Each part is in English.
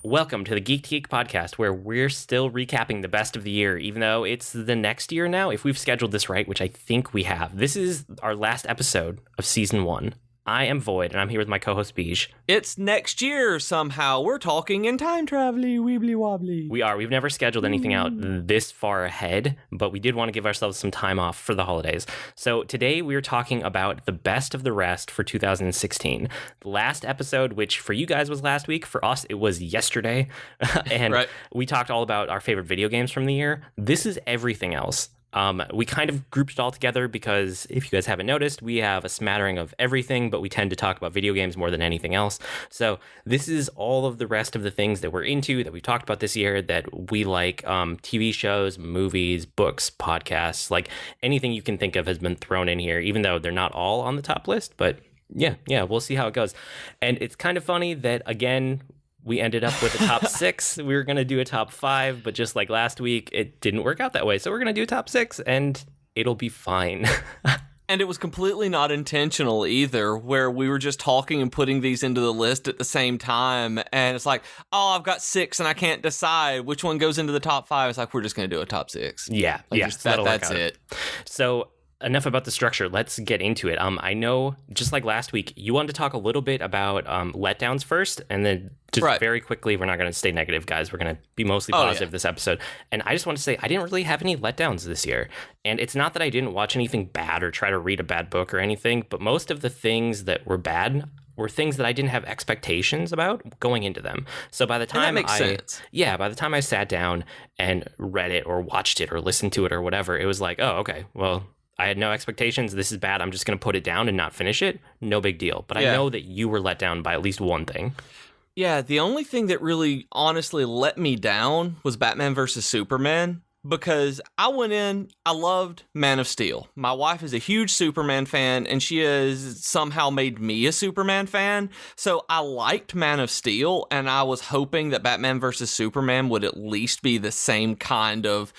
Welcome to the Geek Podcast, where we're still recapping the best of the year, even though it's the next year now, if we've scheduled this right, which I think we have. This is our last episode of Season 1. I am Void, and I'm here with my co-host Beej. It's next year somehow. We're talking in time travel-y, weebly wobbly. We are. We've never scheduled anything out this far ahead, but we did want to give ourselves some time off for the holidays. So today we are talking about the best of the rest for 2016. The last episode, which for you guys was last week, for us it was yesterday. And right. We talked all about our favorite video games from the year. This is everything else. We kind of grouped it all together because if you guys haven't noticed, we have a smattering of everything, but we tend to talk about video games more than anything else. So this is all of the rest of the things that we're into, that we talked about this year, that we like. TV shows, movies, books, podcasts, like anything you can think of has been thrown in here, even though they're not all on the top list. But yeah, we'll see how it goes. And it's kind of funny that, again, we ended up with a top 6. We were going to do a top 5, but just like last week, it didn't work out that way. So we're going to do a top 6, and it'll be fine. And it was completely not intentional either, where we were just talking and putting these into the list at the same time. And it's like, oh, I've got 6 and I can't decide which one goes into the top 5. It's like, we're just going to do a top 6. Yeah. That's it. So enough about the structure. Let's get into it. I know, just like last week, you wanted to talk a little bit about letdowns first, and then just very quickly, we're not going to stay negative, guys. We're going to be mostly positive this episode. And I just want to say, I didn't really have any letdowns this year. And it's not that I didn't watch anything bad or try to read a bad book or anything, but most of the things that were bad were things that I didn't have expectations about going into them. So by the time by the time I sat down and read it or watched it or listened to it or whatever, it was like, oh, okay, well, I had no expectations. This is bad. I'm just going to put it down and not finish it. No big deal. But I know that you were let down by at least one thing. Yeah, the only thing that really honestly let me down was Batman vs. Superman, because I went in, I loved Man of Steel. My wife is a huge Superman fan, and she has somehow made me a Superman fan. So I liked Man of Steel, and I was hoping that Batman vs. Superman would at least be the same kind of,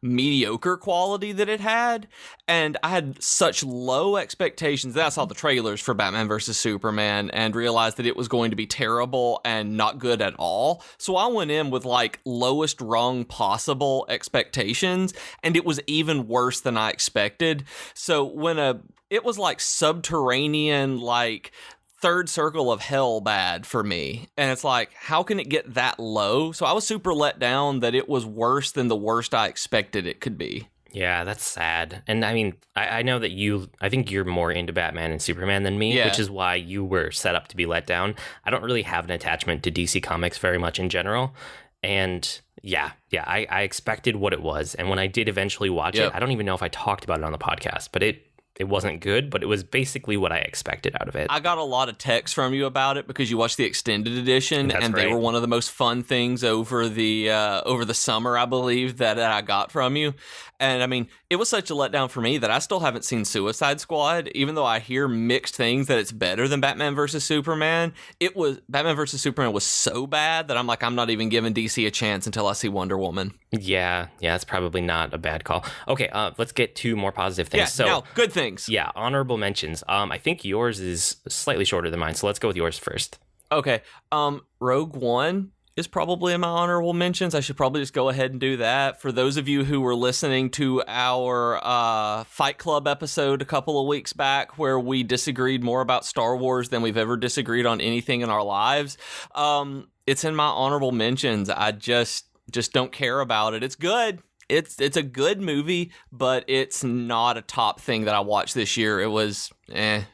mediocre quality that it had. And I had such low expectations. Then I saw the trailers for Batman vs. Superman and realized that it was going to be terrible and not good at all. So I went in with lowest rung possible expectations, and it was even worse than I expected. So when it was subterranean, third circle of hell bad for me. And it's like, how can it get that low? So I was super let down that it was worse than the worst I expected it could be. Yeah, that's sad. And I mean, I know that I think you're more into Batman and Superman than me, which is why you were set up to be let down. I don't really have an attachment to DC Comics very much in general. And I expected what it was. And when I did eventually watch it, I don't even know if I talked about it on the podcast, but it wasn't good, but it was basically what I expected out of it. I got a lot of texts from you about it because you watched the extended edition, and they were one of the most fun things over the summer, I believe, that I got from you. And I mean, it was such a letdown for me that I still haven't seen Suicide Squad, even though I hear mixed things that it's better than Batman vs. Superman. Batman vs. Superman was so bad that I'm like, I'm not even giving DC a chance until I see Wonder Woman. Yeah, it's probably not a bad call. Okay, let's get to more positive things. Now, good things. Yeah, honorable mentions. I think yours is slightly shorter than mine, so let's go with yours first. Okay, Rogue One is probably in my honorable mentions. I should probably just go ahead and do that. For those of you who were listening to our Fight Club episode a couple of weeks back, where we disagreed more about Star Wars than we've ever disagreed on anything in our lives, it's in my honorable mentions. I just don't care about it. It's good. It's a good movie, but it's not a top thing that I watched this year. It was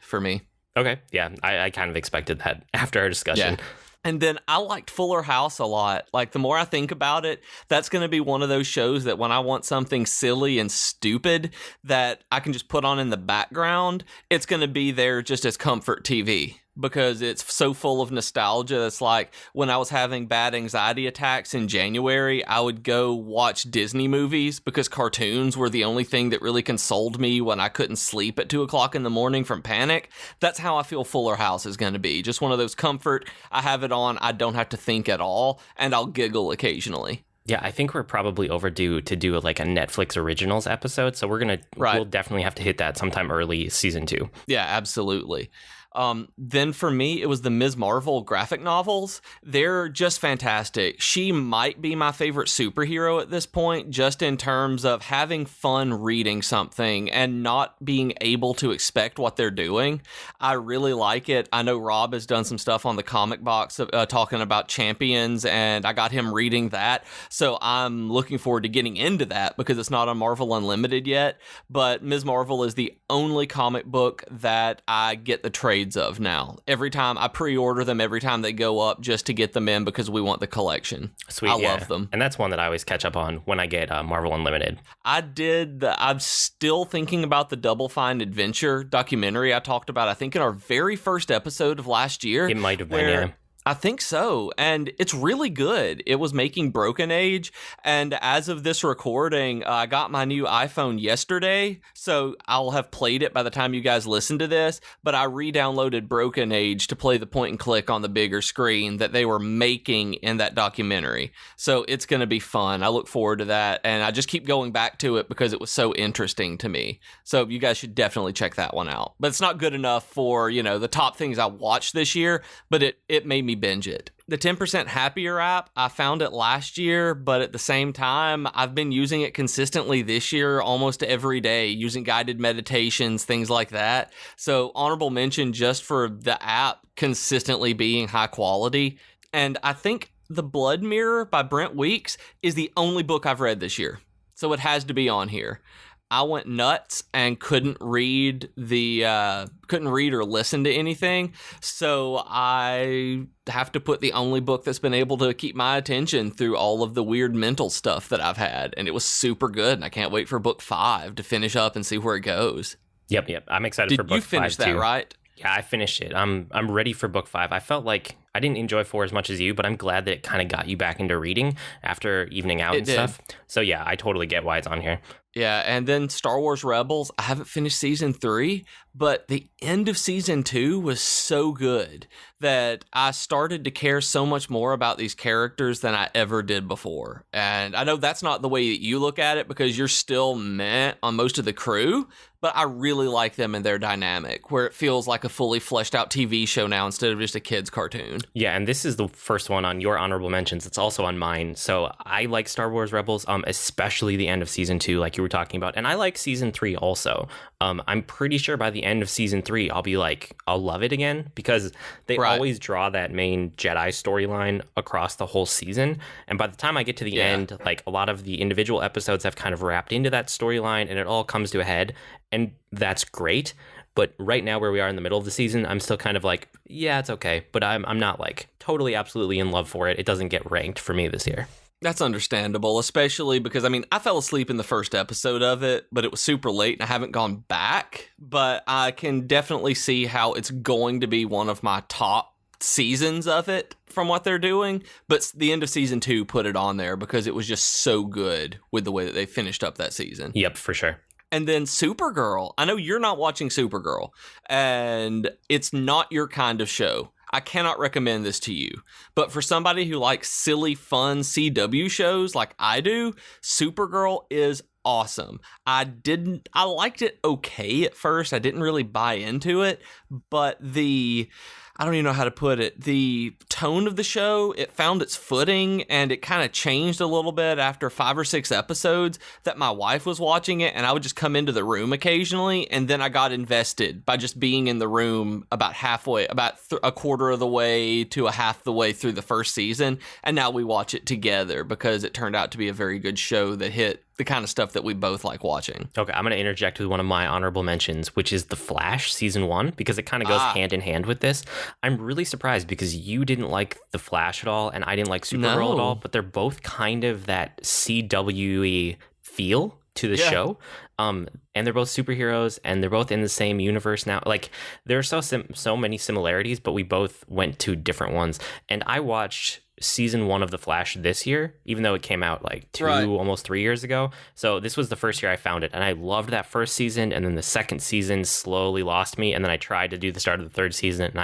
for me. Okay, yeah, I kind of expected that after our discussion. Yeah. And then I liked Fuller House a lot. The more I think about it, that's going to be one of those shows that when I want something silly and stupid that I can just put on in the background, it's going to be there just as comfort TV. Because it's so full of nostalgia. It's like when I was having bad anxiety attacks in January, I would go watch Disney movies because cartoons were the only thing that really consoled me when I couldn't sleep at 2 o'clock in the morning from panic. That's how I feel Fuller House is going to be. Just one of those comfort. I have it on. I don't have to think at all. And I'll giggle occasionally. Yeah, I think we're probably overdue to do a Netflix originals episode. So we'll definitely have to hit that sometime early season 2. Yeah, absolutely. Then for me, it was the Ms. Marvel graphic novels. They're just fantastic. She might be my favorite superhero at this point, just in terms of having fun reading something and not being able to expect what they're doing. I really like it. I know Rob has done some stuff on the comic box talking about Champions, and I got him reading that. So I'm looking forward to getting into that because it's not on Marvel Unlimited yet. But Ms. Marvel is the only comic book that I get the trades of now. Every time I pre-order them, every time they go up, just to get them in because we want the collection. Sweet, I love them. And that's one that I always catch up on when I get Marvel Unlimited. I'm still thinking about the Double Fine Adventure documentary I talked about, I think in our very first episode of last year. It might have been, yeah. I think so, and it's really good. It was making Broken Age, and as of this recording, I got my new iPhone yesterday, so I'll have played it by the time you guys listen to this, but I re-downloaded Broken Age to play the point and click on the bigger screen that they were making in that documentary. So it's going to be fun. I look forward to that, and I just keep going back to it because it was so interesting to me. So you guys should definitely check that one out. But it's not good enough for, the top things I watched this year, but it made me binge it. The 10% Happier app, I found it last year, but at the same time, I've been using it consistently this year almost every day, using guided meditations, things like that. So honorable mention just for the app consistently being high quality. And I think The Blood Mirror by Brent Weeks is the only book I've read this year. So it has to be on here. I went nuts and couldn't read or listen to anything. So I have to put the only book that's been able to keep my attention through all of the weird mental stuff that I've had. And it was super good. And I can't wait for book 5 to finish up and see where it goes. Yep. I'm excited for book 5 too. Did you finish that, right? Yeah, I finished it. I'm ready for book 5. I felt like I didn't enjoy 4 as much as you, but I'm glad that it kind of got you back into reading after evening out and stuff. So yeah, I totally get why it's on here. Yeah, and then Star Wars Rebels, I haven't finished season 3, but the end of season 2 was so good that I started to care so much more about these characters than I ever did before. And I know that's not the way that you look at it because you're still meh on most of the crew, but I really like them and their dynamic, where it feels like a fully fleshed out TV show now instead of just a kid's cartoon. Yeah, and this is the first one on your honorable mentions. It's also on mine. So I like Star Wars Rebels, especially the end of season 2, like you were talking about. And I like season 3 also. I'm pretty sure by the end of season 3, I'll love it again because they always draw that main Jedi storyline across the whole season. And by the time I get to the end, like a lot of the individual episodes have kind of wrapped into that storyline and it all comes to a head. And that's great. But right now where we are in the middle of the season, I'm still kind of like, yeah, it's okay. But I'm not like totally, absolutely in love for it. It doesn't get ranked for me this year. That's understandable, especially because, I fell asleep in the first episode of it, but it was super late and I haven't gone back. But I can definitely see how it's going to be one of my top seasons of it from what they're doing. But the end of season 2 put it on there because it was just so good with the way that they finished up that season. Yep, for sure. And then Supergirl. I know you're not watching Supergirl, and it's not your kind of show. I cannot recommend this to you. But for somebody who likes silly, fun CW shows like I do, Supergirl is awesome. I liked it okay at first. I didn't really buy into it, but I don't even know how to put it. The tone of the show, it found its footing and it kind of changed a little bit after 5 or 6 episodes that my wife was watching it and I would just come into the room occasionally and then I got invested by just being in the room about a quarter of the way to a half the way through the first season. And now we watch it together because it turned out to be a very good show that hit the kind of stuff that we both like watching. Okay, I'm going to interject with one of my honorable mentions, which is The Flash season 1, because it kind of goes hand in hand with this. I'm really surprised because you didn't like The Flash at all, and I didn't like Supergirl at all, but they're both kind of that CW-y feel to the show. And they're both superheroes, and they're both in the same universe now. Like, there are so many similarities, but we both went to different ones. And I watched season 1 of The Flash this year, even though it came out like almost 3 years ago. So this was the first year I found it, and I loved that first season, and then the second season slowly lost me, and then I tried to do the start of the third season, and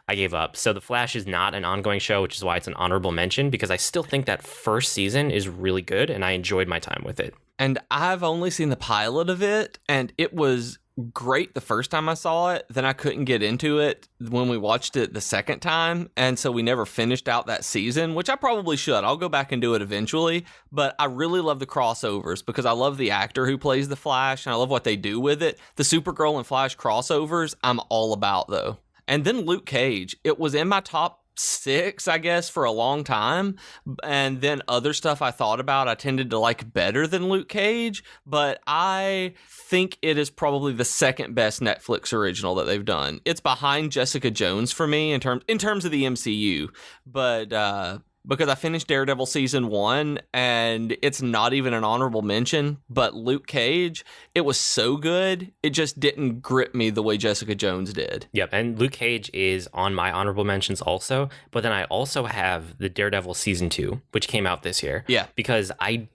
I gave up. So The Flash is not an ongoing show, which is why it's an honorable mention, because I still think that first season is really good, and I enjoyed my time with it. And I've only seen the pilot of it, and it was great the first time I saw it. Then I couldn't get into it when we watched it the second time. And so we never finished out that season, which I probably should. I'll go back and do it eventually. But I really love the crossovers because I love the actor who plays the Flash and I love what they do with it. The Supergirl and Flash crossovers, I'm all about though. And then Luke Cage. It was in my top 6, I guess, for a long time. And then other stuff I thought about, I tended to like better than Luke Cage. But I think it is probably the second best Netflix original that they've done. It's behind Jessica Jones for me in terms of the MCU. But because I finished Daredevil season 1 and it's not even an honorable mention, but Luke Cage, it was so good, it just didn't grip me the way Jessica Jones did. Yep, and Luke Cage is on my honorable mentions also, but then I also have the Daredevil season 2, which came out this year. Yeah. Because I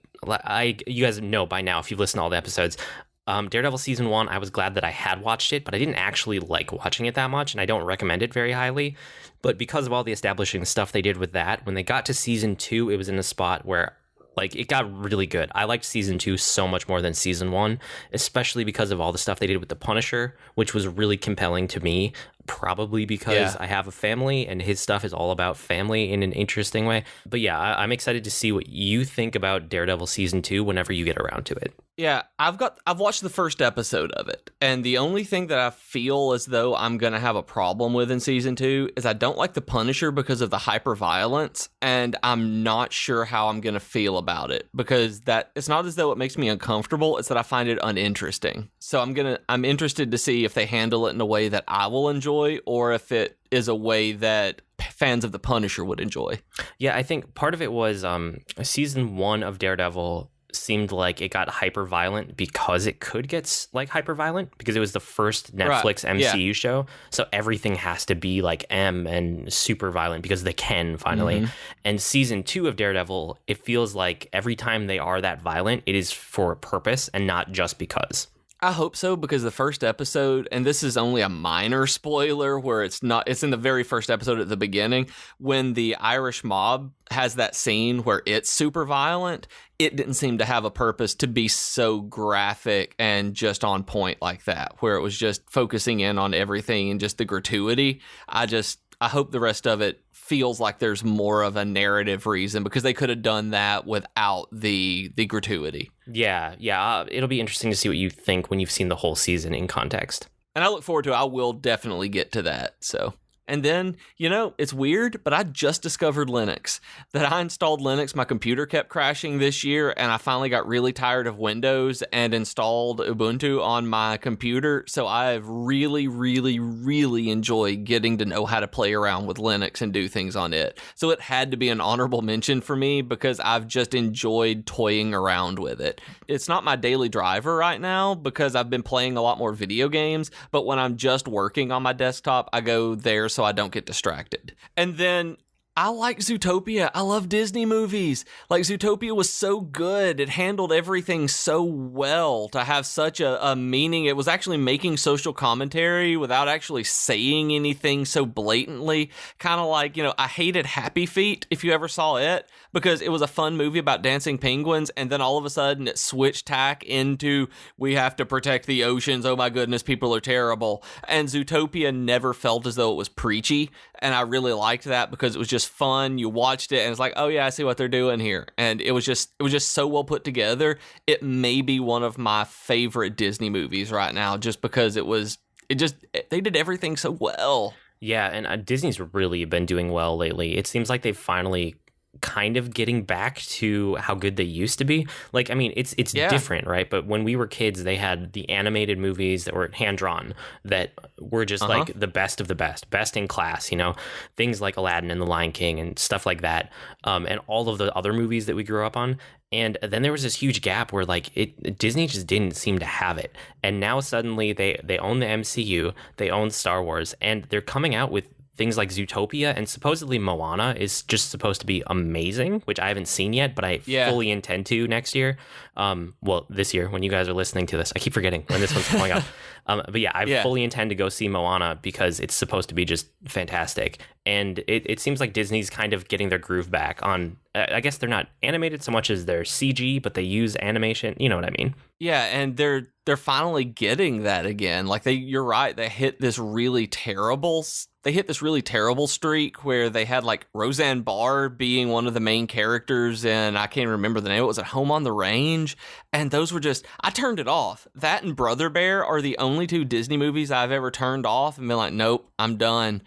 you guys know by now, if you've listened to all the episodes, Daredevil season 1, I was glad that I had watched it, but I didn't actually like watching it that much, and I don't recommend it very highly. But because of all the establishing stuff they did with that, when they got to season 2, it was in a spot where like it got really good. I liked season 2 so much more than season 1, especially because of all the stuff they did with the Punisher, which was really compelling to me, probably because I have a family and his stuff is all about family in an interesting way. But yeah, I'm excited to see what you think about Daredevil season 2 whenever you get around to it. Yeah, I've watched the first episode of it, and the only thing that I feel as though I'm going to have a problem with in season 2 is I don't like the Punisher because of the hyper-violence, and I'm not sure how I'm going to feel about it, because that it's not as though it makes me uncomfortable, it's that I find it uninteresting. So I'm interested to see if they handle it in a way that I will enjoy, or if it is a way that fans of the Punisher would enjoy. Yeah, I think part of it was season 1 of Daredevil seemed like it got hyper violent because it could get like hyper violent because it was the first Netflix MCU show, so everything has to be like M and super violent because they can finally. And season 2 of Daredevil, it feels like every time they are that violent, it is for a purpose and not just because. I hope so, because the first episode, and this is only a minor spoiler where it's in the very first episode at the beginning, when the Irish mob has that scene where it's super violent, it didn't seem to have a purpose to be so graphic and just on point like that, where it was just focusing in on everything and just the gratuity. I hope the rest of it feels like there's more of a narrative reason, because they could have done that without the gratuity. Yeah. It'll be interesting to see what you think when you've seen the whole season in context. And I look forward to it. I will definitely get to that. So. And then, it's weird, but I just discovered Linux. That I installed Linux, my computer kept crashing this year, and I finally got really tired of Windows and installed Ubuntu on my computer. So I've really, really, really enjoyed getting to know how to play around with Linux and do things on it. So it had to be an honorable mention for me because I've just enjoyed toying around with it. It's not my daily driver right now because I've been playing a lot more video games, but when I'm just working on my desktop, I go there so I don't get distracted. And then I like Zootopia. I love Disney movies. Like, Zootopia was so good. It handled everything so well to have such a meaning. It was actually making social commentary without actually saying anything so blatantly. Kind of like, I hated Happy Feet, if you ever saw it, because it was a fun movie about dancing penguins, and then all of a sudden it switched tack into, we have to protect the oceans, oh my goodness, people are terrible. And Zootopia never felt as though it was preachy, and I really liked that because it was just fun. You watched it and it's like, oh yeah, I see what they're doing here. And it was just so well put together. It may be one of my favorite Disney movies right now, just because they did everything so well. Yeah, and Disney's really been doing well lately. It seems like they've finally kind of getting back to how good they used to be. Like, I mean, it's different, right? But when we were kids, they had the animated movies that were hand-drawn that were just like the best of the best in class, things like Aladdin and The Lion King and stuff like that, and all of the other movies that we grew up on. And then there was this huge gap where Disney just didn't seem to have it. And now suddenly they own the MCU, they own Star Wars, and they're coming out with things like Zootopia, and supposedly Moana is just supposed to be amazing, which I haven't seen yet, but I fully intend to next year. This year, when you guys are listening to this. I keep forgetting when this one's coming out. But yeah, I fully intend to go see Moana because it's supposed to be just fantastic. And it seems like Disney's kind of getting their groove back on, I guess they're not animated so much as they're CG, but they use animation. You know what I mean? Yeah, and they're they're finally getting that again. Like you're right, they hit this really terrible streak where they had like Roseanne Barr being one of the main characters, and I can't remember the name. It was at Home on the Range, and those were just, I turned it off. That and Brother Bear are the only two Disney movies I've ever turned off and been like, nope, I'm done.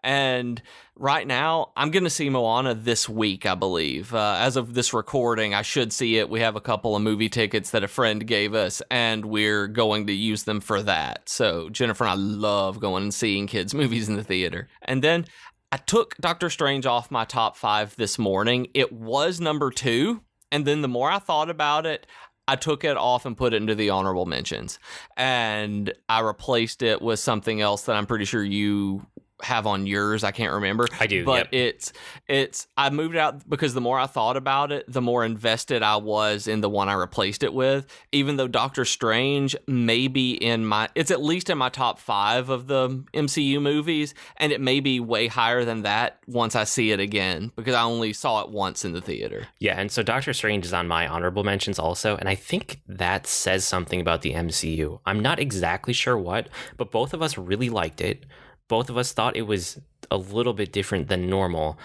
And right now, I'm going to see Moana this week, I believe. As of this recording, I should see it. We have a couple of movie tickets that a friend gave us, and we're going to use them for that. So Jennifer and I love going and seeing kids' movies in the theater. And then I took Doctor Strange off my top 5 this morning. It was number 2, and then the more I thought about it, I took it off and put it into the honorable mentions. And I replaced it with something else that I'm pretty sure you have on yours. I can't remember. I do, but yep. it's I moved it out because the more I thought about it, the more invested I was in the one I replaced it with. Even though Doctor Strange may be it's at least in my top 5 of the MCU movies, and it may be way higher than that once I see it again, because I only saw it once in the theater. Yeah, and so Doctor Strange is on my honorable mentions also, and I think that says something about the MCU. I'm not exactly sure what, but both of us really liked it. Both of us thought it was a little bit different than normal,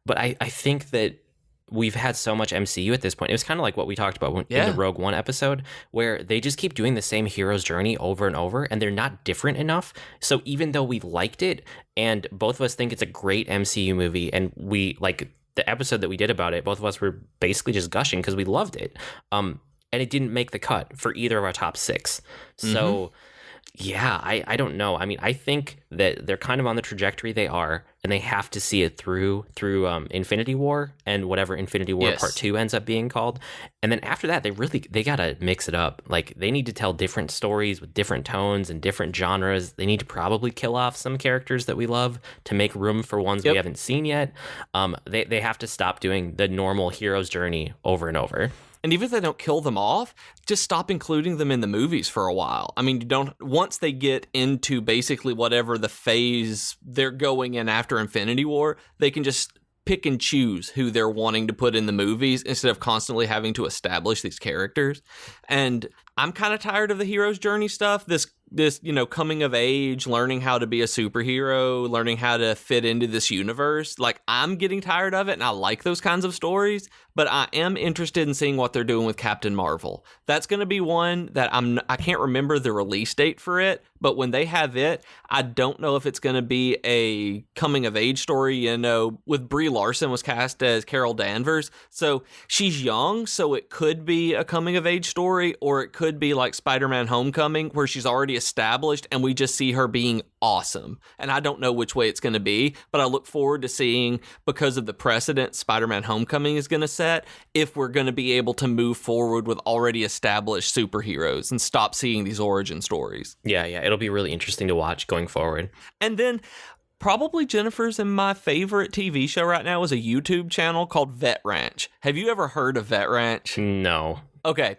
but I think that we've had so much MCU at this point. It was kind of like what we talked about in the Rogue One episode, where they just keep doing the same hero's journey over and over, and they're not different enough. So even though we liked it, and both of us think it's a great MCU movie, and we like the episode that we did about it, both of us were basically just gushing because we loved it. And it didn't make the cut for either of our top 6. So yeah, I don't know. I mean, I think that they're kind of on the trajectory they are, and they have to see it through Infinity War and whatever Infinity War Part 2 ends up being called. And then after that, they got to mix it up. Like, they need to tell different stories with different tones and different genres. They need to probably kill off some characters that we love to make room for ones we haven't seen yet. They have to stop doing the normal hero's journey over and over. And even if they don't kill them off, just stop including them in the movies for a while. I mean, once they get into basically whatever the phase they're going in after Infinity War, they can just pick and choose who they're wanting to put in the movies instead of constantly having to establish these characters. And I'm kind of tired of the hero's journey stuff. This, coming of age, learning how to be a superhero, learning how to fit into this universe. Like, I'm getting tired of it, and I like those kinds of stories, but I am interested in seeing what they're doing with Captain Marvel. That's going to be one that I can't remember the release date for it, but when they have it, I don't know if it's going to be a coming of age story. With Brie Larson was cast as Carol Danvers, so she's young, so it could be a coming of age story, or it could be like Spider-Man Homecoming, where she's already established and we just see her being awesome. And I don't know which way it's going to be, but I look forward to seeing, because of the precedent Spider-Man Homecoming is going to set, if we're going to be able to move forward with already established superheroes and stop seeing these origin stories. Yeah, it'll be really interesting to watch going forward. And then probably Jennifer's and my favorite TV show right now is a YouTube channel called Vet Ranch. Have you ever heard of Vet Ranch? No. Okay.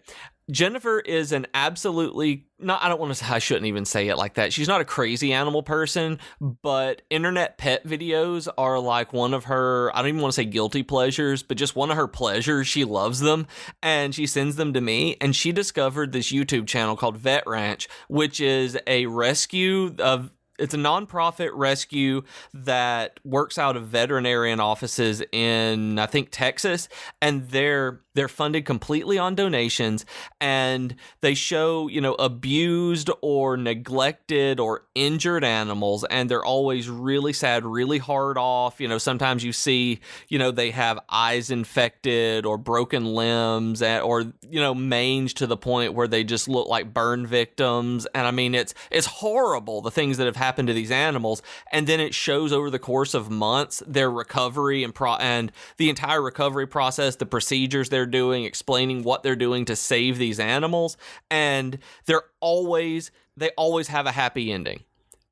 Jennifer is an absolutely, I shouldn't even say it like that. She's not a crazy animal person, but internet pet videos are like one of her, I don't even want to say guilty pleasures, but just one of her pleasures. She loves them, and she sends them to me, and she discovered this YouTube channel called Vet Ranch, which is a rescue of, it's a nonprofit rescue that works out of veterinarian offices in, I think, Texas, and they're funded completely on donations, and they show, abused or neglected or injured animals, and they're always really sad, really hard off. Sometimes you see, they have eyes infected or broken limbs, or, mange to the point where they just look like burn victims. And I mean, it's horrible, the things that have happened to these animals. And then it shows over the course of months their recovery and the entire recovery process, the procedures they're doing, explaining what they're doing to save these animals. And they always have a happy ending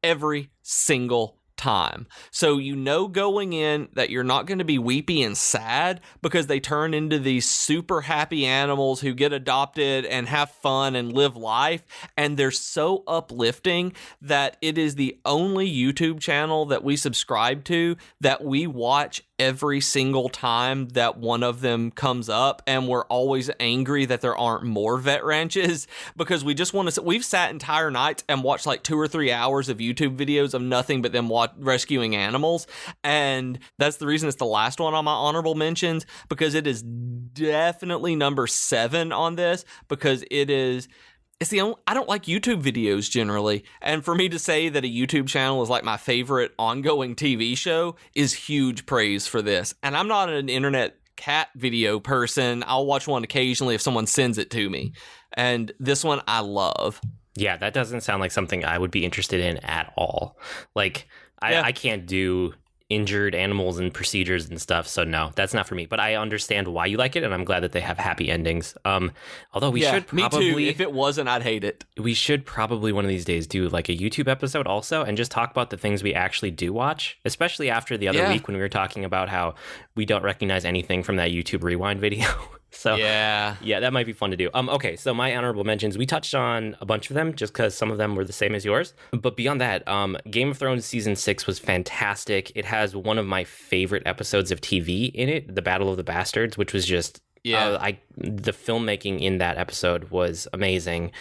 every single time. So you know going in that you're not going to be weepy and sad because they turn into these super happy animals who get adopted and have fun and live life. And they're so uplifting that it is the only YouTube channel that we subscribe to that we watch every single time that one of them comes up, and we're always angry that there aren't more vet ranches because we just want to. We've sat entire nights and watched like 2 or 3 hours of YouTube videos of nothing but them rescuing animals, and that's the reason it's the last one on my honorable mentions, because it is definitely number 7 on this, because it's the only, I don't like YouTube videos generally, and for me to say that a YouTube channel is like my favorite ongoing TV show is huge praise for this. And I'm not an internet cat video person. I'll watch one occasionally if someone sends it to me. And this one I love. Yeah, that doesn't sound like something I would be interested in at all. Like, I can't do injured animals and procedures and stuff, so no, that's not for me. But I understand why you like it, and I'm glad that they have happy endings. Although we should probably, me too. If it wasn't, I'd hate it. We should probably one of these days do like a YouTube episode also, and just talk about the things we actually do watch, especially after the other week when we were talking about how we don't recognize anything from that YouTube Rewind video. So yeah, that might be fun to do. Okay, so my honorable mentions, we touched on a bunch of them just because some of them were the same as yours. But beyond that, Game of Thrones season 6 was fantastic. It has one of my favorite episodes of TV in it, the Battle of the Bastards, which was just the filmmaking in that episode was amazing.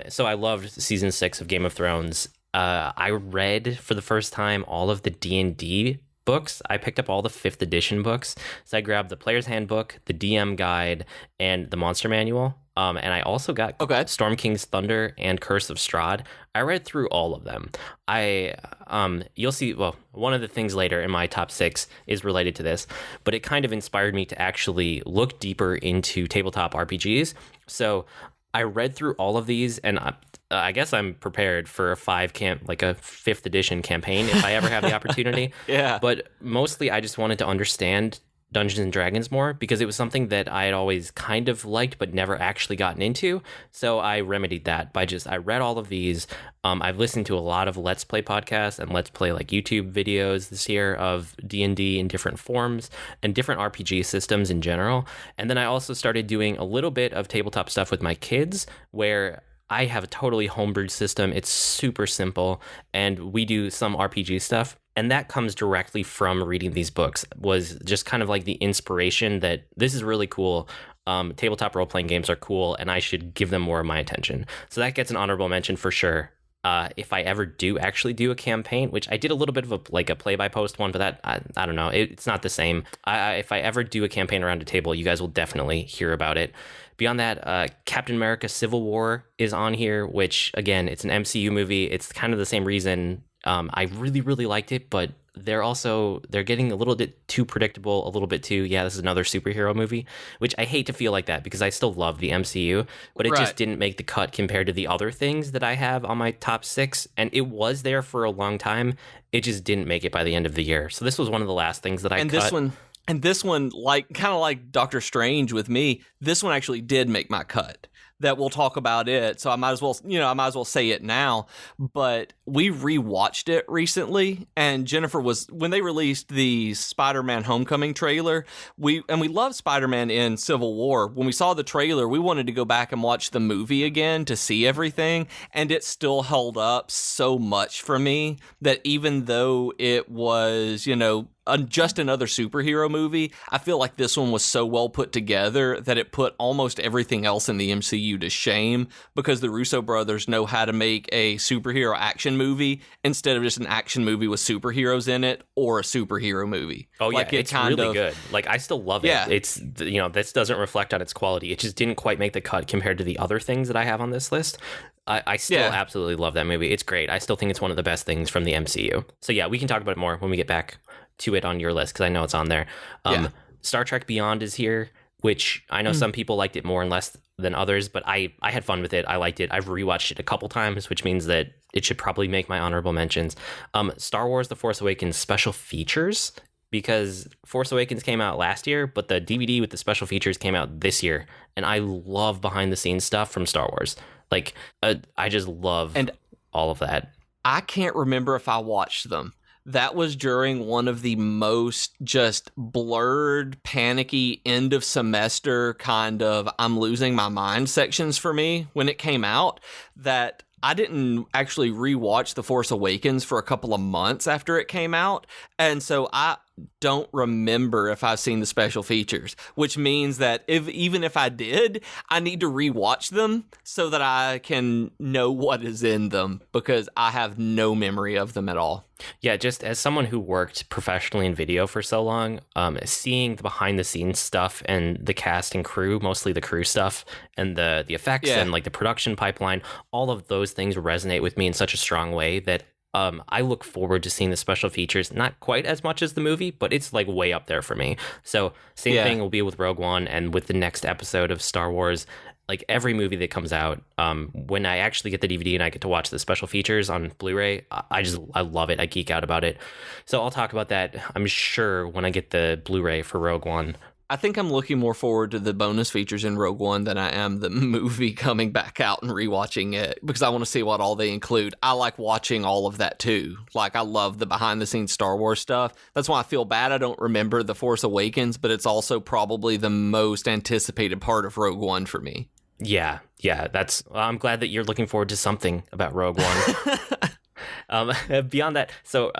So I loved season 6 of Game of Thrones. I read for the first time all of the D&D books. I picked up all the 5th edition books. So I grabbed the Player's Handbook, the DM Guide, and the Monster Manual. And I also got Storm King's Thunder and Curse of Strahd. I read through all of them. You'll see, well, one of the things later in my top 6 is related to this, but it kind of inspired me to actually look deeper into tabletop RPGs. So I read through all of these, and I guess I'm prepared for a 5th edition campaign if I ever have the opportunity. Yeah. But mostly I just wanted to understand Dungeons and Dragons more, because it was something that I had always kind of liked but never actually gotten into. So I remedied that by I read all of these. I've listened to a lot of Let's Play podcasts and Let's Play like YouTube videos this year of D&D in different forms and different RPG systems in general. And then I also started doing a little bit of tabletop stuff with my kids, where I have a totally homebrewed system. It's super simple, and we do some RPG stuff. And that comes directly from reading these books, was just kind of like the inspiration that this is really cool. Tabletop role-playing games are cool, and I should give them more of my attention. So that gets an honorable mention for sure. If I ever do actually do a campaign, which I did a little bit of a play-by-post one, but that, I don't know, it's not the same. If I ever do a campaign around a table, you guys will definitely hear about it. Beyond that, Captain America Civil War is on here, which, again, it's an MCU movie. It's kind of the same reason. I really, really liked it, but they're getting a little bit too predictable, a little bit too, this is another superhero movie, which I hate to feel like that because I still love the MCU, but it just didn't make the cut compared to the other things that I have on my top 6, and it was there for a long time. It just didn't make it by the end of the year. So this was one of the last things that I cut. This one, like kind of like Doctor Strange with me, this one actually did make my cut. That we'll talk about it, so I might as well say it now. But we rewatched it recently, and Jennifer when they released the Spider-Man Homecoming trailer. We love Spider-Man in Civil War. When we saw the trailer, we wanted to go back and watch the movie again to see everything, and it still held up so much for me that even though it was, just another superhero movie, I feel like this one was so well put together that it put almost everything else in the MCU to shame, because the Russo brothers know how to make a superhero action movie instead of just an action movie with superheroes in it or a superhero movie. Oh yeah, it's really good. Like, I still love it. Yeah. It's, this doesn't reflect on its quality. It just didn't quite make the cut compared to the other things that I have on this list. I still absolutely love that movie. It's great. I still think it's one of the best things from the MCU. So yeah, we can talk about it more when we get back to it on your list, because I know it's on there. Star Trek Beyond is here, which I know some people liked it more and less than others, but I had fun with it. I liked it. I've rewatched it a couple times, which means that it should probably make my honorable mentions. Star Wars The Force Awakens special features, because Force Awakens came out last year, but the DVD with the special features came out this year, and I love behind the scenes stuff from Star Wars. Like, I just love all of that. I can't remember if I watched them, that was during one of the most just blurred, panicky, end of semester kind of I'm losing my mind sections for me when it came out, that I didn't actually rewatch The Force Awakens for a couple of months after it came out. And so I don't remember if I've seen the special features, which means that even if I did, I need to rewatch them so that I can know what is in them, because I have no memory of them at all. Yeah, just as someone who worked professionally in video for so long, seeing the behind the scenes stuff and the cast and crew, mostly the crew stuff and the effects and like the production pipeline, all of those things resonate with me in such a strong way that I look forward to seeing the special features, not quite as much as the movie, but it's like way up there for me. So same thing will be with Rogue One and with the next episode of Star Wars. Like every movie that comes out, when I actually get the DVD and I get to watch the special features on Blu-ray, I love it. I geek out about it. So I'll talk about that, I'm sure, when I get the Blu-ray for Rogue One. I think I'm looking more forward to the bonus features in Rogue One than I am the movie coming back out and rewatching it, because I want to see what all they include. I like watching all of that too. Like, I love the behind the scenes Star Wars stuff. That's why I feel bad I don't remember The Force Awakens, but it's also probably the most anticipated part of Rogue One for me. Yeah, I'm glad that you're looking forward to something about Rogue One. Beyond that, so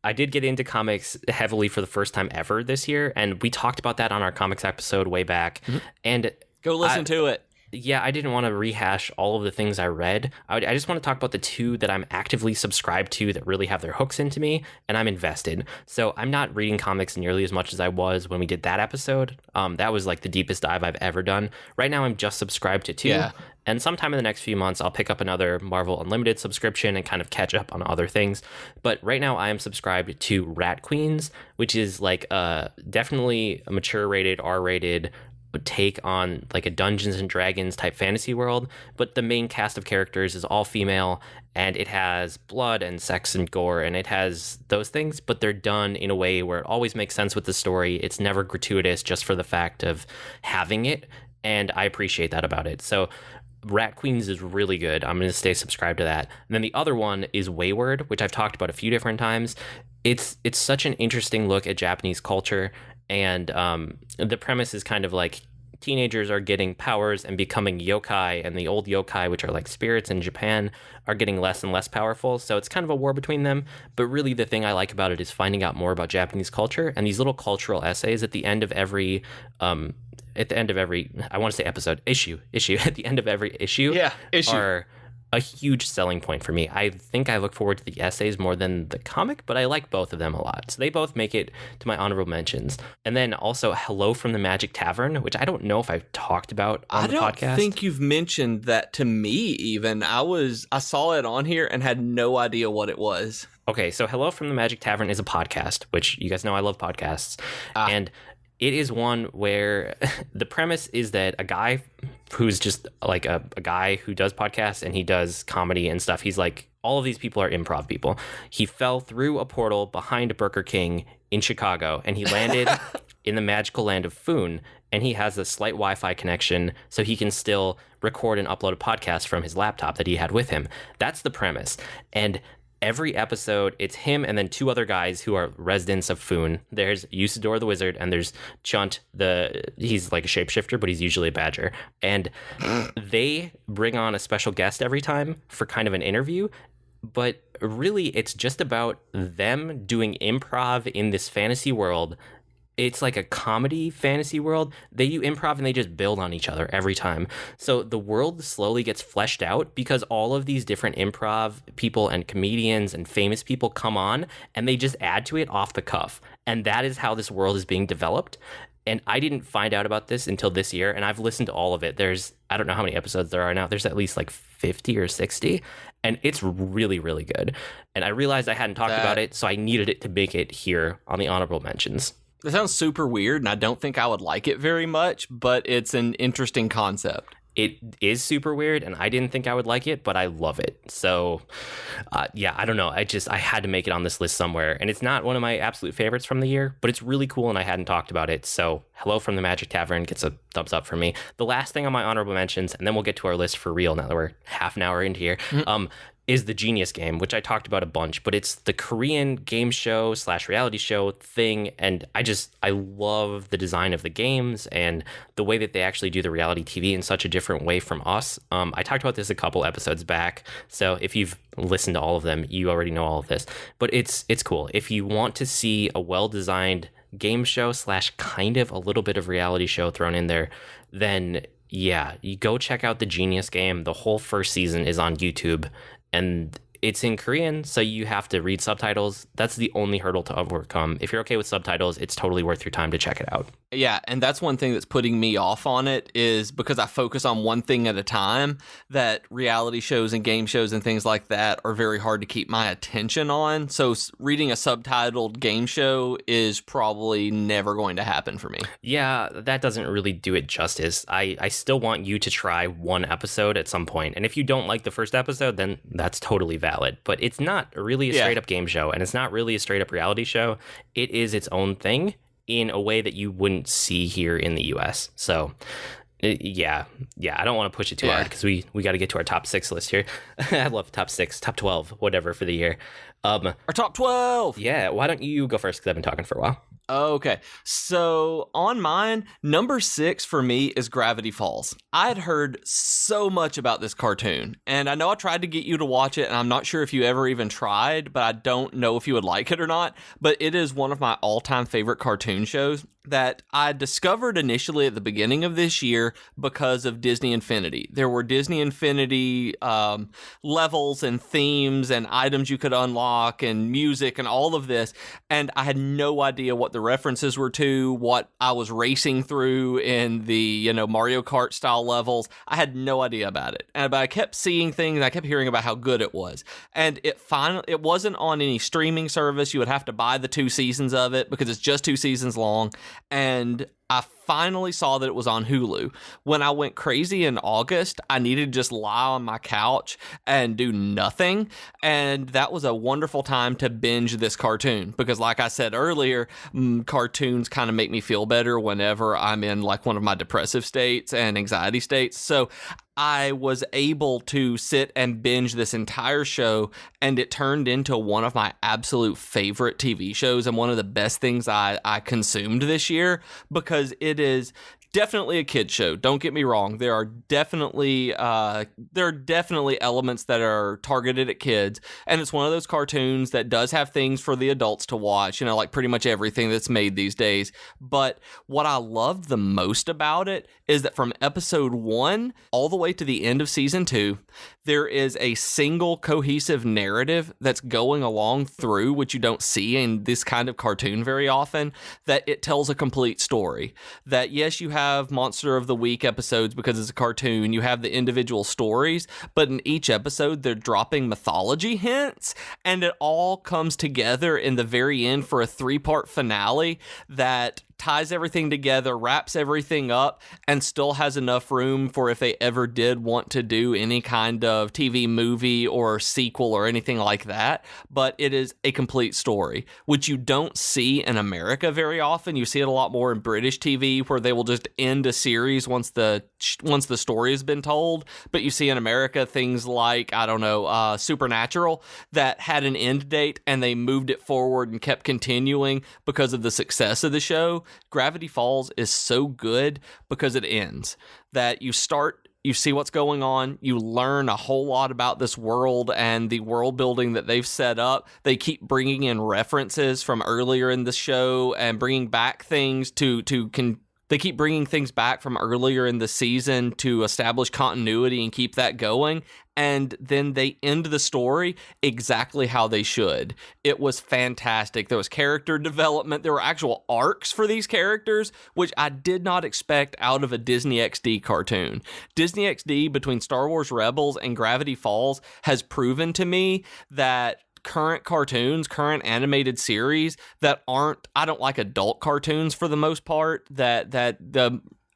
I did get into comics heavily for the first time ever this year, and we talked about that on our comics episode way back. Mm-hmm. And go listen to it. Yeah, I didn't want to rehash all of the things I read. I just want to talk about the two that I'm actively subscribed to that really have their hooks into me, and I'm invested. So I'm not reading comics nearly as much as I was when we did that episode. That was like the deepest dive I've ever done. Right now, I'm just subscribed to two. Yeah. And sometime in the next few months, I'll pick up another Marvel Unlimited subscription and kind of catch up on other things. But right now, I am subscribed to Rat Queens, which is like definitely a mature rated, R-rated take on like a Dungeons and Dragons type fantasy world, but the main cast of characters is all female, and it has blood and sex and gore, and it has those things, but they're done in a way where it always makes sense with the story. It's never gratuitous just for the fact of having it, and I appreciate that about it. So Rat Queens is really good. I'm going to stay subscribed to that. And then the other one is Wayward, which I've talked about a few different times. It's such an interesting look at Japanese culture. And the premise is kind of like teenagers are getting powers and becoming yokai, and the old yokai, which are like spirits in Japan, are getting less and less powerful. So it's kind of a war between them. But really the thing I like about it is finding out more about Japanese culture, and these little cultural essays at the end of every I want to say episode, issue at the end of every issue, are a huge selling point for me. I think I look forward to the essays more than the comic, but I like both of them a lot. So they both make it to my honorable mentions. And then also Hello from the Magic Tavern, which I don't know if I've talked about on the podcast. I don't think you've mentioned that to me even. I saw it on here and had no idea what it was. Okay, so Hello from the Magic Tavern is a podcast, which you guys know I love podcasts. And it is one where the premise is that a guy who's just like a guy who does podcasts and he does comedy and stuff. He's like, all of these people are improv people. He fell through a portal behind Burger King in Chicago, and he landed in the magical land of Foon, and he has a slight Wi-Fi connection, so he can still record and upload a podcast from his laptop that he had with him. That's the premise. And every episode, it's him and then two other guys who are residents of Foon. There's Usador the Wizard, and there's Chunt, he's like a shapeshifter, but he's usually a badger. And they bring on a special guest every time for kind of an interview. But really, it's just about them doing improv in this fantasy world. It's like a comedy fantasy world. They do improv and they just build on each other every time. So the world slowly gets fleshed out because all of these different improv people and comedians and famous people come on and they just add to it off the cuff. And that is how this world is being developed. And I didn't find out about this until this year, and I've listened to all of it. I don't know how many episodes there are now. There's at least like 50 or 60, and it's really, really good. And I realized I hadn't talked about it, so I needed it to make it here on the honorable mentions. That sounds super weird, and I don't think I would like it very much, but it's an interesting concept. It is super weird, and I didn't think I would like it, but I love it. So, I don't know. I had to make it on this list somewhere, and it's not one of my absolute favorites from the year, but it's really cool, and I hadn't talked about it. So, Hello from the Magic Tavern gets a thumbs up for me. The last thing on my honorable mentions, and then we'll get to our list for real now that we're half an hour into here. is the Genius Game, which I talked about a bunch, but it's the Korean game show / reality show thing. And I love the design of the games and the way that they actually do the reality TV in such a different way from us. I talked about this a couple episodes back, so if you've listened to all of them, you already know all of this, but it's cool. If you want to see a well-designed game show / kind of a little bit of reality show thrown in there, then yeah, you go check out the Genius Game. The whole first season is on YouTube, and it's in Korean, so you have to read subtitles. That's the only hurdle to overcome. If you're okay with subtitles, it's totally worth your time to check it out. Yeah, and that's one thing that's putting me off on it, is because I focus on one thing at a time, that reality shows and game shows and things like that are very hard to keep my attention on. So reading a subtitled game show is probably never going to happen for me. Yeah, that doesn't really do it justice. I still want you to try one episode at some point. And if you don't like the first episode, then that's totally valid. But it's not really a straight up game show, and it's not really a straight up reality show. It is its own thing in a way that you wouldn't see here in the US. So yeah, I don't want to push it too hard, because we got to get to our top 6 list here. I love top 6, top 12, whatever for the year. Our top 12. Yeah, why don't you go first, because I've been talking for a while. Okay, so on mine, number 6 for me is Gravity Falls. I had heard so much about this cartoon, and I know I tried to get you to watch it, and I'm not sure if you ever even tried, but I don't know if you would like it or not, but it is one of my all-time favorite cartoon shows that I discovered initially at the beginning of this year because of Disney Infinity. There were Disney Infinity levels and themes and items you could unlock and music and all of this, and I had no idea what the references were to, what I was racing through in the Mario Kart style levels. I had no idea about it, but I kept seeing things. I kept hearing about how good it was, and it wasn't on any streaming service. You would have to buy the 2 seasons of it because it's just 2 seasons long. And I finally saw that it was on Hulu. When I went crazy in August, I needed to just lie on my couch and do nothing. And that was a wonderful time to binge this cartoon, because like I said earlier, cartoons kind of make me feel better whenever I'm in like one of my depressive states and anxiety states. So I was able to sit and binge this entire show, and it turned into one of my absolute favorite TV shows and one of the best things I consumed this year, because it is definitely a kid show. Don't get me wrong. There are definitely elements that are targeted at kids, and it's one of those cartoons that does have things for the adults to watch, like pretty much everything that's made these days. But what I loved the most about it is that from episode 1 all the way to the end of season 2, there is a single cohesive narrative that's going along through, which you don't see in this kind of cartoon very often, that it tells a complete story. That yes, you have Monster of the Week episodes because it's a cartoon, you have the individual stories, but in each episode they're dropping mythology hints, and it all comes together in the very end for a 3-part finale that ties everything together, wraps everything up, and still has enough room for if they ever did want to do any kind of TV movie or sequel or anything like that. But it is a complete story, which you don't see in America very often. You see it a lot more in British TV, where they will just end a series once the story has been told. But you see in America things like, Supernatural, that had an end date and they moved it forward and kept continuing because of the success of the show. Gravity Falls is so good because it ends. That you see what's going on, you learn a whole lot about this world and the world building that they've set up. They keep bringing in references from earlier in the show and bringing back things they keep bringing things back from earlier in the season to establish continuity and keep that going. And then they end the story exactly how they should. It was fantastic. There was character development. There were actual arcs for these characters, which I did not expect out of a Disney XD cartoon. Disney XD, between Star Wars Rebels and Gravity Falls, has proven to me that current cartoons, current animated series that I don't like adult cartoons for the most part,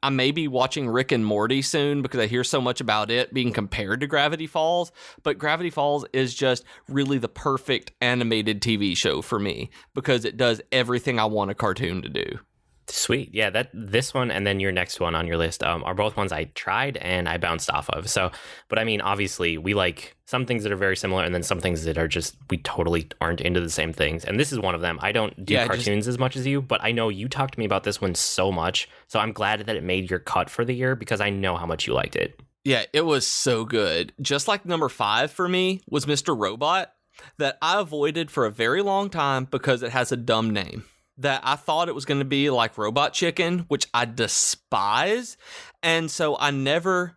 I may be watching Rick and Morty soon because I hear so much about it being compared to Gravity Falls, but Gravity Falls is just really the perfect animated TV show for me because it does everything I want a cartoon to do. Sweet. Yeah, this one and then your next one on your list are both ones I tried and I bounced off of. So, but I mean, obviously, we like some things that are very similar and then some things that are just, we totally aren't into the same things. And this is one of them. I don't do cartoons as much as you, but I know you talked to me about this one so much. So I'm glad that it made your cut for the year because I know how much you liked it. Yeah, it was so good. Just like number 5 for me was Mr. Robot, that I avoided for a very long time because it has a dumb name. That I thought it was going to be like Robot Chicken, which I despise. And so I never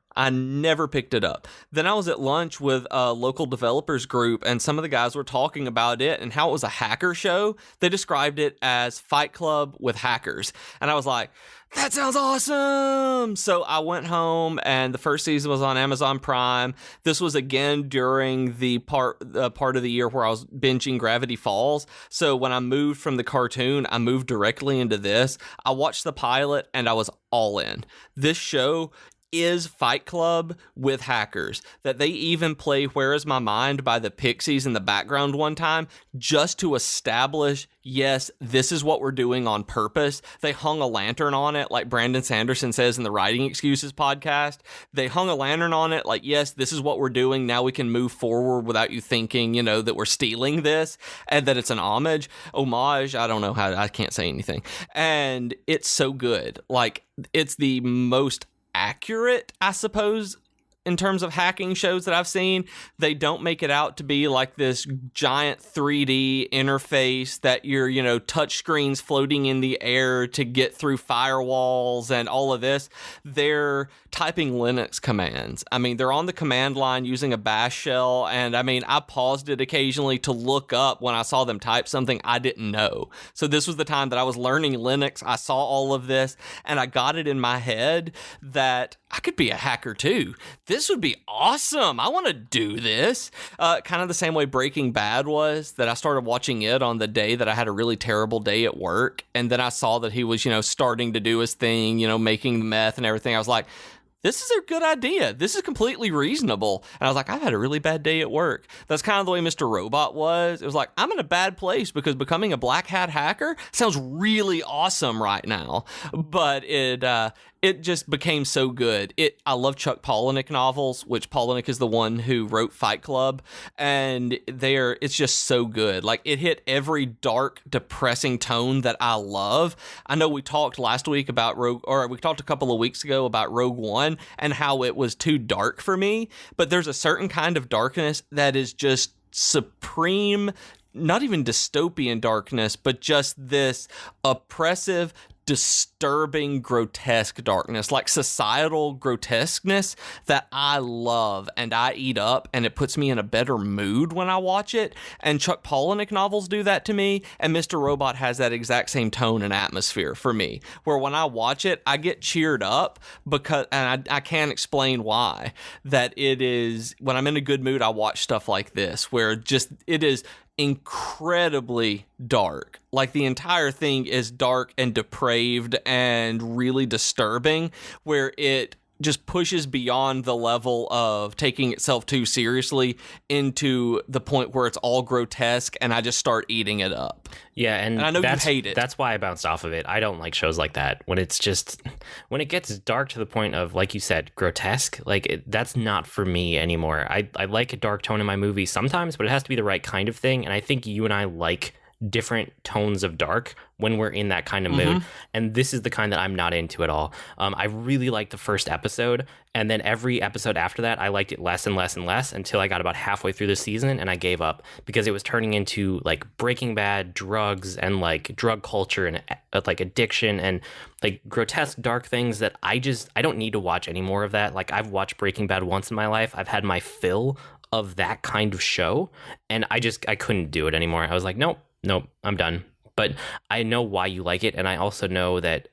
picked it up. Then I was at lunch with a local developers group, and some of the guys were talking about it and how it was a hacker show. They described it as Fight Club with hackers. And I was like, that sounds awesome. So I went home, and the first season was on Amazon Prime. This was again during the part of the year where I was binging Gravity Falls. So when I moved from the cartoon, I moved directly into this. I watched the pilot and I was all in. This show is Fight Club with hackers. That they even play Where Is My Mind by the Pixies in the background one time just to establish, yes, this is what we're doing on purpose. They hung a lantern on it, like Brandon Sanderson says in the Writing Excuses podcast. They hung a lantern on it like, yes, this is what we're doing. Now we can move forward without you thinking, that we're stealing this and that it's an homage. I don't know I can't say anything. And it's so good. Like, it's the most accurate, I suppose, in terms of hacking shows that I've seen. They don't make it out to be like this giant 3D interface that you're, touch screens floating in the air to get through firewalls and all of this. They're typing Linux commands. I mean, they're on the command line using a bash shell. And I mean, I paused it occasionally to look up when I saw them type something I didn't know. So this was the time that I was learning Linux. I saw all of this and I got it in my head that I could be a hacker too. This would be awesome. I want to do this. Kind of the same way Breaking Bad was, that I started watching it on the day that I had a really terrible day at work. And then I saw that he was, starting to do his thing, making the meth and everything. I was like, this is a good idea. This is completely reasonable. And I was like, I've had a really bad day at work. That's kind of the way Mr. Robot was. It was like, I'm in a bad place because becoming a black hat hacker sounds really awesome right now. But it just became so good. I love Chuck Palahniuk novels, which Palahniuk is the one who wrote Fight Club, and it's just so good. Like, it hit every dark, depressing tone that I love. I know we talked last week about we talked a couple of weeks ago about Rogue One and how it was too dark for me, but there's a certain kind of darkness that is just supreme, not even dystopian darkness, but just this oppressive, disturbing, grotesque darkness, like societal grotesqueness that I love and I eat up, and it puts me in a better mood when I watch it. And Chuck Palahniuk novels do that to me, and Mr. Robot has that exact same tone and atmosphere for me, where when I watch it, I get cheered up because, and I can't explain why, that it is, when I'm in a good mood, I watch stuff like this, where just, it is incredibly dark. Like, the entire thing is dark and depraved and really disturbing, where it just pushes beyond the level of taking itself too seriously into the point where it's all grotesque and I just start eating it up. Yeah, and I know you hate it. That's why I bounced off of it. I don't like shows like that. When it gets dark to the point of, like you said, grotesque, that's not for me anymore. I like a dark tone in my movie sometimes, but it has to be the right kind of thing. And I think you and I like different tones of dark when we're in that kind of mood. And this is the kind that I'm not into at all. I really liked the first episode, and then every episode after that, I liked it less and less and less until I got about halfway through the season and I gave up because it was turning into like Breaking Bad, drugs, and like drug culture and like addiction and like grotesque dark things that I don't need to watch any more of that. Like, I've watched Breaking Bad once in my life. I've had my fill of that kind of show, and I couldn't do it anymore. I was like, nope, I'm done. But I know why you like it, and I also know that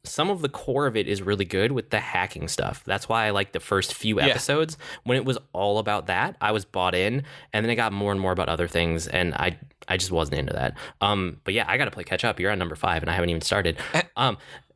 some of the core of it is really good with the hacking stuff. That's why I like the first few episodes. When it was all about that, I was bought in, and then it got more and more about other things, and I just wasn't into that. But yeah, I got to play catch up. You're on number 5, and I haven't even started.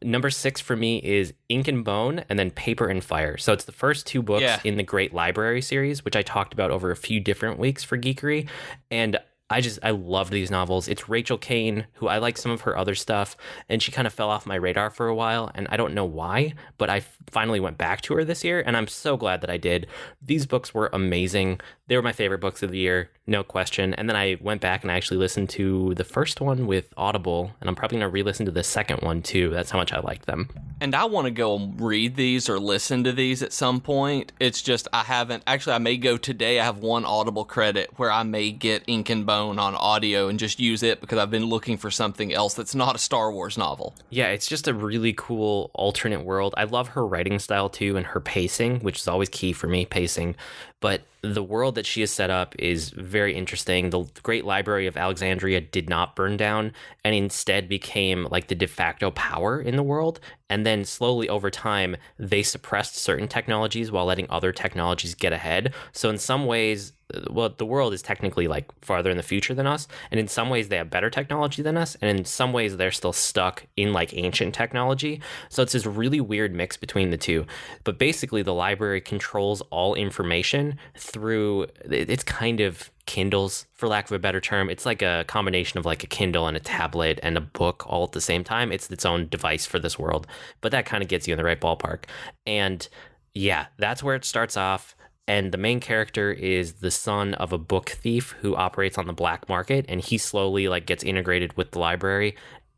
Number 6 for me is Ink and Bone, and then Paper and Fire. So it's the first 2 books in the Great Library series, which I talked about over a few different weeks for Geekery, and I love these novels. It's Rachel Kane, who I like some of her other stuff, and she kind of fell off my radar for a while, and I don't know why, but I finally went back to her this year, and I'm so glad that I did. These books were amazing. They were my favorite books of the year, no question. And then I went back and I actually listened to the first one with Audible, and I'm probably going to re-listen to the second one too. That's how much I liked them. And I want to go read these or listen to these at some point. It's just I haven't. Actually, I may go today. I have one Audible credit where I may get Ink and Bone on audio and just use it because I've been looking for something else that's not a Star Wars novel. Yeah, it's just a really cool alternate world. I love her writing style too, and her pacing, which is always key for me, pacing. But the world that she has set up is very interesting. The Great Library of Alexandria did not burn down and instead became like the de facto power in the world. And then slowly over time, they suppressed certain technologies while letting other technologies get ahead. So in some ways, well, the world is technically like farther in the future than us. And in some ways, they have better technology than us. And in some ways, they're still stuck in like ancient technology. So it's this really weird mix between the two. But basically, the library controls all information through, it's kind of Kindles, for lack of a better term. It's like a combination of like a Kindle and a tablet and a book all at the same time. It's its own device for this world, but that kind of gets you in the right ballpark. And yeah, that's where it starts off. And the main character is the son of a book thief who operates on the black market, and he slowly like gets integrated with the library.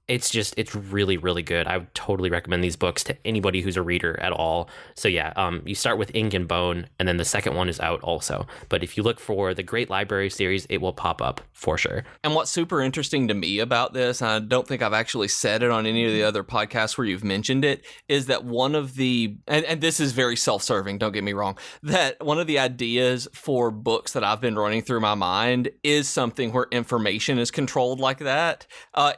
It's really, really good. I would totally recommend these books to anybody who's a reader at all. So yeah, you start with Ink and Bone, and then the second one is out also. But if you look for the Great Library series, it will pop up for sure. And what's super interesting to me about this, and I don't think I've actually said it on any of the other podcasts where you've mentioned it, is that one of the, and this is very self-serving, don't get me wrong, that one of the ideas for books that I've been running through my mind is something where information is controlled like that,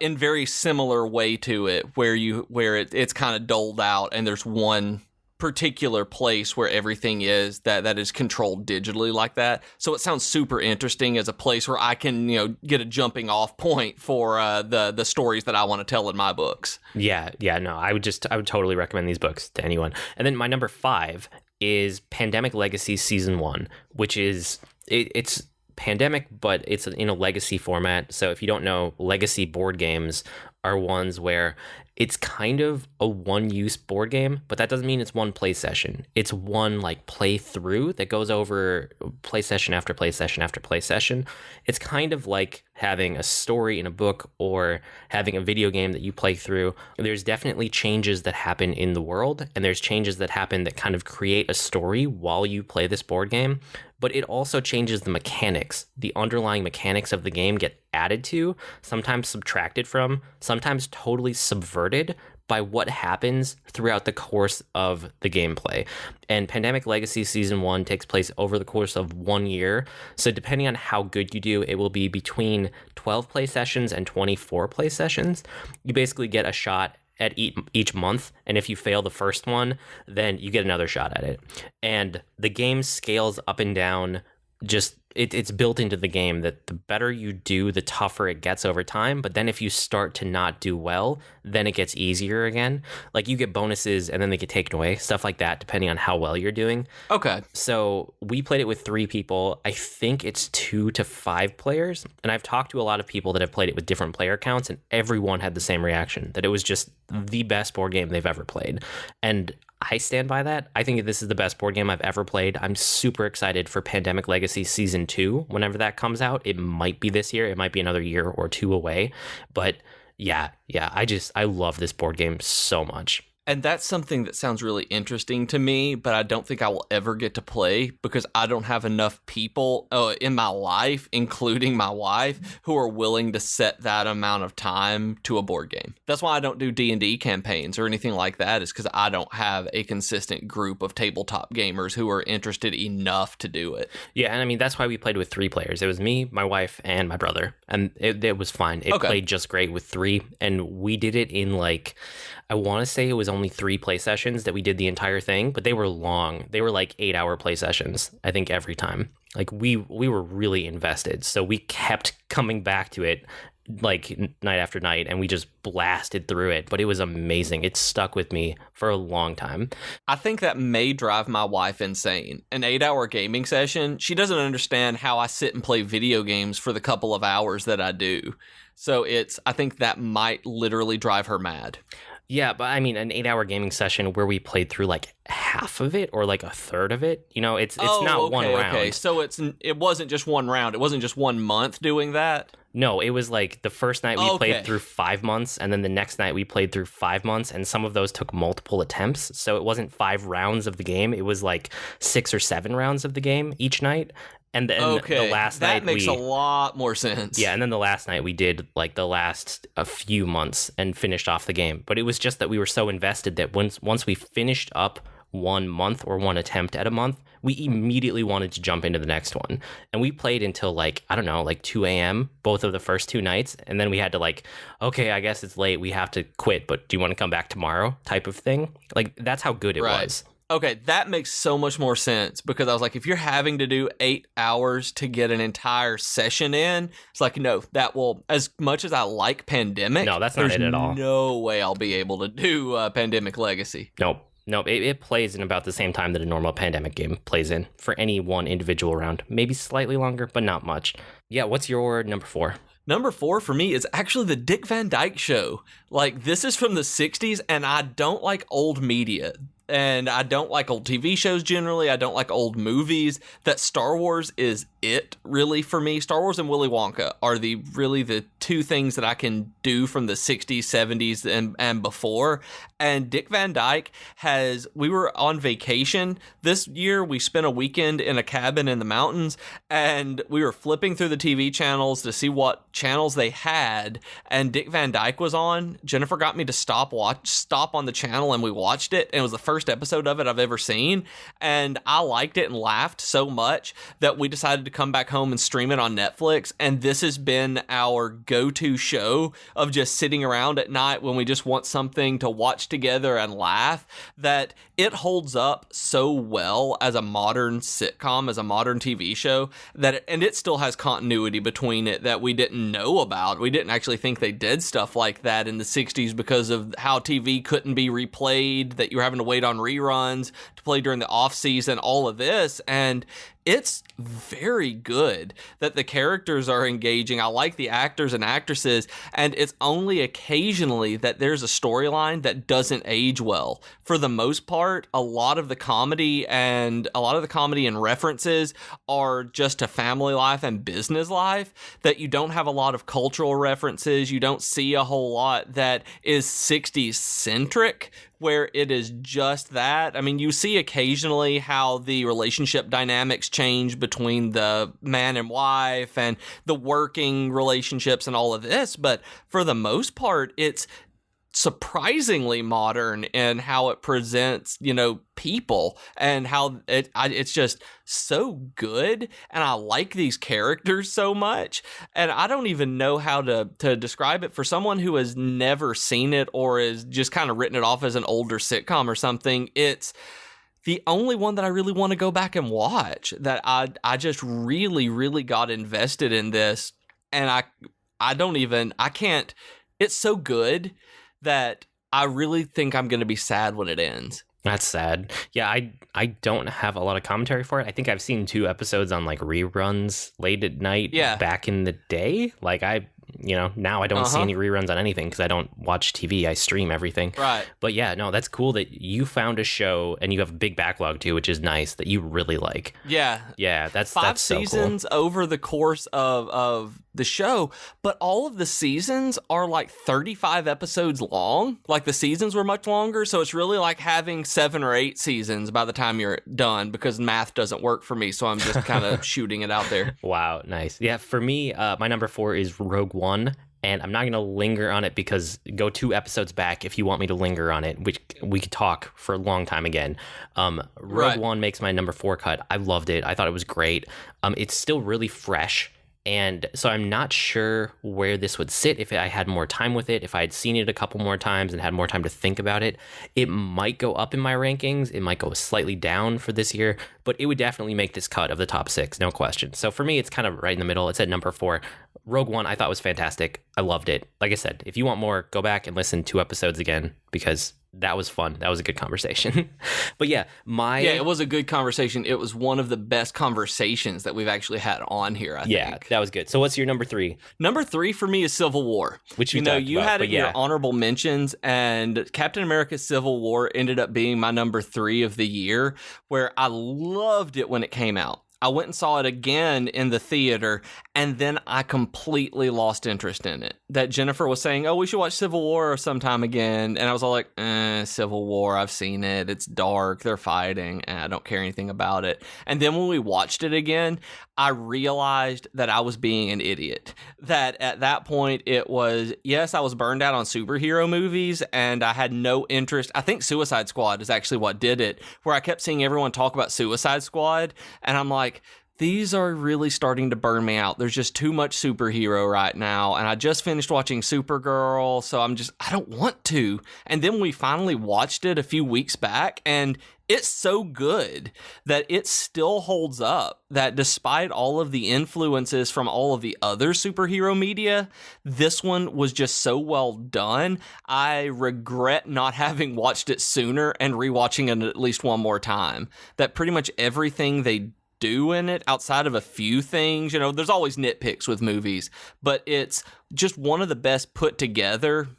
in very similar way to it, where it's kind of doled out and there's one particular place where everything is that is controlled digitally like that. So it sounds super interesting as a place where I can, get a jumping off point for the stories that I want to tell in my books. Yeah, no, I would totally recommend these books to anyone. And then my number 5 is Pandemic Legacy Season 1, which is it's Pandemic, but it's in a legacy format. So if you don't know, legacy board games are ones where it's kind of a one-use board game, but that doesn't mean it's one play session. It's one like play through that goes over play session after play session after play session. It's kind of like having a story in a book or having a video game that you play through. There's definitely changes that happen in the world, and there's changes that happen that kind of create a story while you play this board game. But it also changes the mechanics. The underlying mechanics of the game get added to, sometimes subtracted from, sometimes totally subverted by what happens throughout the course of the gameplay. And Pandemic Legacy Season 1 takes place over the course of 1 year. So depending on how good you do, it will be between 12 play sessions and 24 play sessions. You basically get a shot at each month, and if you fail the first one, then you get another shot at it. And the game scales up and down. Just it's built into the game that the better you do, the tougher it gets over time. But then if you start to not do well, then it gets easier again. Like you get bonuses and then they get taken away, stuff like that, depending on how well you're doing. Okay. So we played it with 3 people. I think it's 2 to 5 players. And I've talked to a lot of people that have played it with different player counts, and everyone had the same reaction, that it was just the best board game they've ever played. And I stand by that. I think this is the best board game I've ever played. I'm super excited for Pandemic Legacy Season 2 whenever that comes out. It might be this year. It might be another year or 2 away. But yeah, I love this board game so much. And that's something that sounds really interesting to me, but I don't think I will ever get to play because I don't have enough people in my life, including my wife, who are willing to set that amount of time to a board game. That's why I don't do D&D campaigns or anything like that, is because I don't have a consistent group of tabletop gamers who are interested enough to do it. Yeah, and I mean, that's why we played with 3 players. It was me, my wife, and my brother. And it was fine. It played just great with 3. And we did it in like, I want to say it was only 3 play sessions that we did the entire thing, but they were long. They were like 8-hour play sessions, I think, every time. Like we were really invested. So we kept coming back to it like night after night, and we just blasted through it. But it was amazing. It stuck with me for a long time. I think that may drive my wife insane. An 8-hour gaming session, she doesn't understand how I sit and play video games for the couple of hours that I do. So I think that might literally drive her mad. Yeah, but I mean, an 8-hour gaming session where we played through like half of it or like a third of it, you know, it's not one round. Okay, so it wasn't just one round. It wasn't just 1 month doing that. No, it was like the first night we played through 5 months, and then the next night we played through 5 months, and some of those took multiple attempts. So it wasn't 5 rounds of the game. It was like 6 or 7 rounds of the game each night. And then the last night that makes a lot more sense. Yeah, and then the last night we did like the last a few months and finished off the game. But it was just that we were so invested that once we finished up 1 month or one attempt at a month, we immediately wanted to jump into the next one. And we played until like, I don't know, like 2 a.m. both of the first 2 nights. And then we had to like, okay, I guess it's late. We have to quit, but do you want to come back tomorrow type of thing? Like, that's how good it was. Okay, that makes so much more sense, because I was like, if you're having to do 8 hours to get an entire session in, it's like, no, that will, as much as I like Pandemic, no, that's not it at all. No way I'll be able to do Pandemic Legacy. Nope. It plays in about the same time that a normal Pandemic game plays in for any one individual round. Maybe slightly longer, but not much. Yeah, what's your number 4? Number 4 for me is actually the Dick Van Dyke Show. Like, this is from the 60s, and I don't like old media. And I don't like old TV shows generally. I don't like old movies. That Star Wars is it, really, for me. Star Wars and Willy Wonka are really the two things that I can do from the 60s, 70s, and before. And Dick Van Dyke we were on vacation this year. We spent a weekend in a cabin in the mountains, and we were flipping through the TV channels to see what channels they had, and Dick Van Dyke was on. Jennifer got me to stop on the channel, and we watched it, and it was the first episode of it I've ever seen, and I liked it and laughed so much that we decided to come back home and stream it on Netflix. And this has been our go-to show of just sitting around at night when we just want something to watch together and laugh, that it holds up so well as a modern sitcom, as a modern TV show, and it still has continuity between it that we didn't know about. We didn't actually think they did stuff like that in the 60s because of how TV couldn't be replayed, that you were having to wait on reruns to play during the off season, all of this. And it's very good that the characters are engaging. I like the actors and actresses, and it's only occasionally that there's a storyline that doesn't age well. For the most part, a lot of the comedy and references are just to family life and business life, that you don't have a lot of cultural references. You don't see a whole lot that is 60s centric, where it is just that. I mean, you see occasionally how the relationship dynamics change between the man and wife and the working relationships and all of this, but for the most part, it's surprisingly modern in how it presents, people, and how it's just so good, and I like these characters so much, and I don't even know how to describe it for someone who has never seen it or is just kind of written it off as an older sitcom or something. It's the only one that I really want to go back and watch, that I just really, really got invested in this, and I can't, it's so good that I really think I'm going to be sad when it ends. That's sad. Yeah, I don't have a lot of commentary for it. I think I've seen 2 episodes on like reruns late at night back in the day. Like now I don't see any reruns on anything because I don't watch TV. I stream everything. Right. But yeah, no, that's cool that you found a show and you have a big backlog too, which is nice, that you really like. Yeah. Yeah, that's 5 so seasons cool. over the course of the show, but all of the seasons are like 35 episodes long. Like, the seasons were much longer, so it's really like having 7 or 8 seasons by the time you're done, because math doesn't work for me, so I'm just kind of shooting it out there. Wow, nice. Yeah, for me, my number 4 is Rogue One, and I'm not going to linger on it because go 2 episodes back if you want me to linger on it, which we could talk for a long time again. Rogue One makes my number 4 cut. I loved it. I thought it was great. It's still really fresh. And so I'm not sure where this would sit if I had more time with it. If I had seen it a couple more times and had more time to think about it, it might go up in my rankings. It might go slightly down for this year, but it would definitely make this cut of the top 6, no question. So for me, it's kind of right in the middle. It's at number 4. Rogue One I thought was fantastic. I loved it. Like I said, if you want more, go back and listen 2 episodes again because that was fun. That was a good conversation. But yeah, it was a good conversation. It was one of the best conversations that we've actually had on here, I think. Yeah, that was good. So what's your number 3? Number 3 for me is Civil War. Which you had it in your honorable mentions, and Captain America Civil War ended up being my number 3 of the year, where I loved it when it came out. I went and saw it again in the theater, and then I completely lost interest in it. That Jennifer was saying, oh, we should watch Civil War sometime again. And I was all like, Civil War, I've seen it. It's dark. They're fighting. I don't care anything about it. And then when we watched it again, I realized that I was being an idiot. That at that point, it was, yes, I was burned out on superhero movies, and I had no interest. I think Suicide Squad is actually what did it, where I kept seeing everyone talk about Suicide Squad, and I'm like, these are really starting to burn me out. There's just too much superhero right now. And I just finished watching Supergirl, so I don't want to. And then we finally watched it a few weeks back, and it's so good that it still holds up, that despite all of the influences from all of the other superhero media, this one was just so well done. I regret not having watched it sooner and rewatching it at least one more time. That pretty much everything they do in it, outside of a few things, there's always nitpicks with movies, but it's just one of the best put together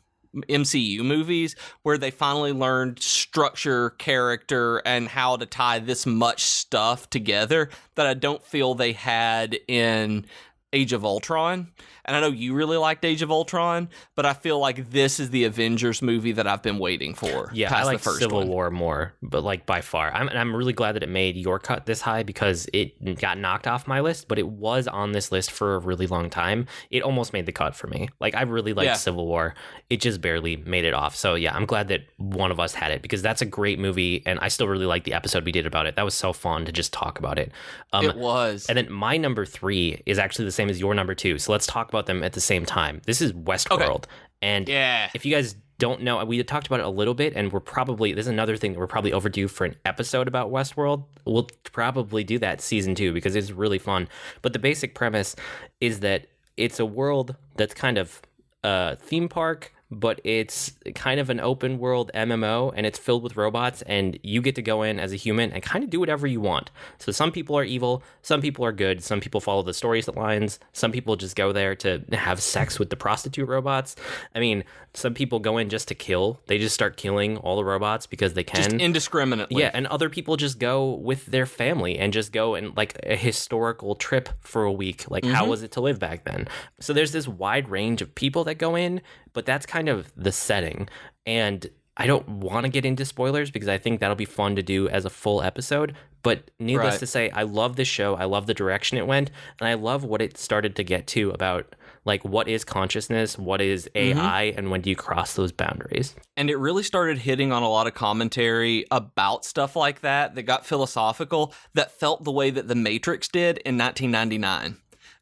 MCU movies where they finally learned structure, character, and how to tie this much stuff together that I don't feel they had in Age of Ultron. And I know you really liked Age of Ultron, but I feel like this is the Avengers movie that I've been waiting for. Yeah, I like Civil War more, but like by far. I'm really glad that it made your cut this high because it got knocked off my list, but it was on this list for a really long time. It almost made the cut for me. Like, I really liked Civil War. It just barely made it off. So yeah, I'm glad that one of us had it because that's a great movie, and I still really like the episode we did about it. That was so fun to just talk about it. It was. And then my number 3 is actually the same as your number 2. So let's talk about them at the same time. This is Westworld. Okay. And if you guys don't know, we talked about it a little bit, and this is another thing that we're probably overdue for an episode about Westworld. We'll probably do that season 2 because it's really fun. But the basic premise is that it's a world that's kind of a theme park, but it's kind of an open world MMO, and it's filled with robots, and you get to go in as a human and kind of do whatever you want. So some people are evil, some people are good, some people follow the storylines, some people just go there to have sex with the prostitute robots. I mean, some people go in just to kill. They just start killing all the robots because they can. Just indiscriminately. Yeah, and other people just go with their family and just go in like a historical trip for a week. Like, how was it to live back then? So there's this wide range of people that go in, but that's kind of the setting. And I don't want to get into spoilers because I think that'll be fun to do as a full episode. But needless to say, I love this show. I love the direction it went. And I love what it started to get to about, like, what is consciousness, what is AI, and when do you cross those boundaries? And it really started hitting on a lot of commentary about stuff like that got philosophical, that felt the way that The Matrix did in 1999.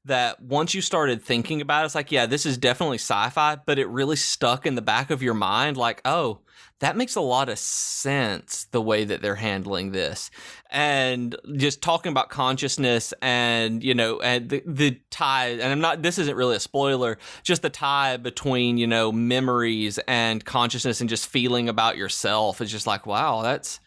That once you started thinking about it, it's like, yeah, this is definitely sci-fi, but it really stuck in the back of your mind like, oh, that makes a lot of sense, the way that they're handling this. And just talking about consciousness and, and the tie, and this isn't really a spoiler, just the tie between, memories and consciousness and just feeling about yourself is just like, wow, that's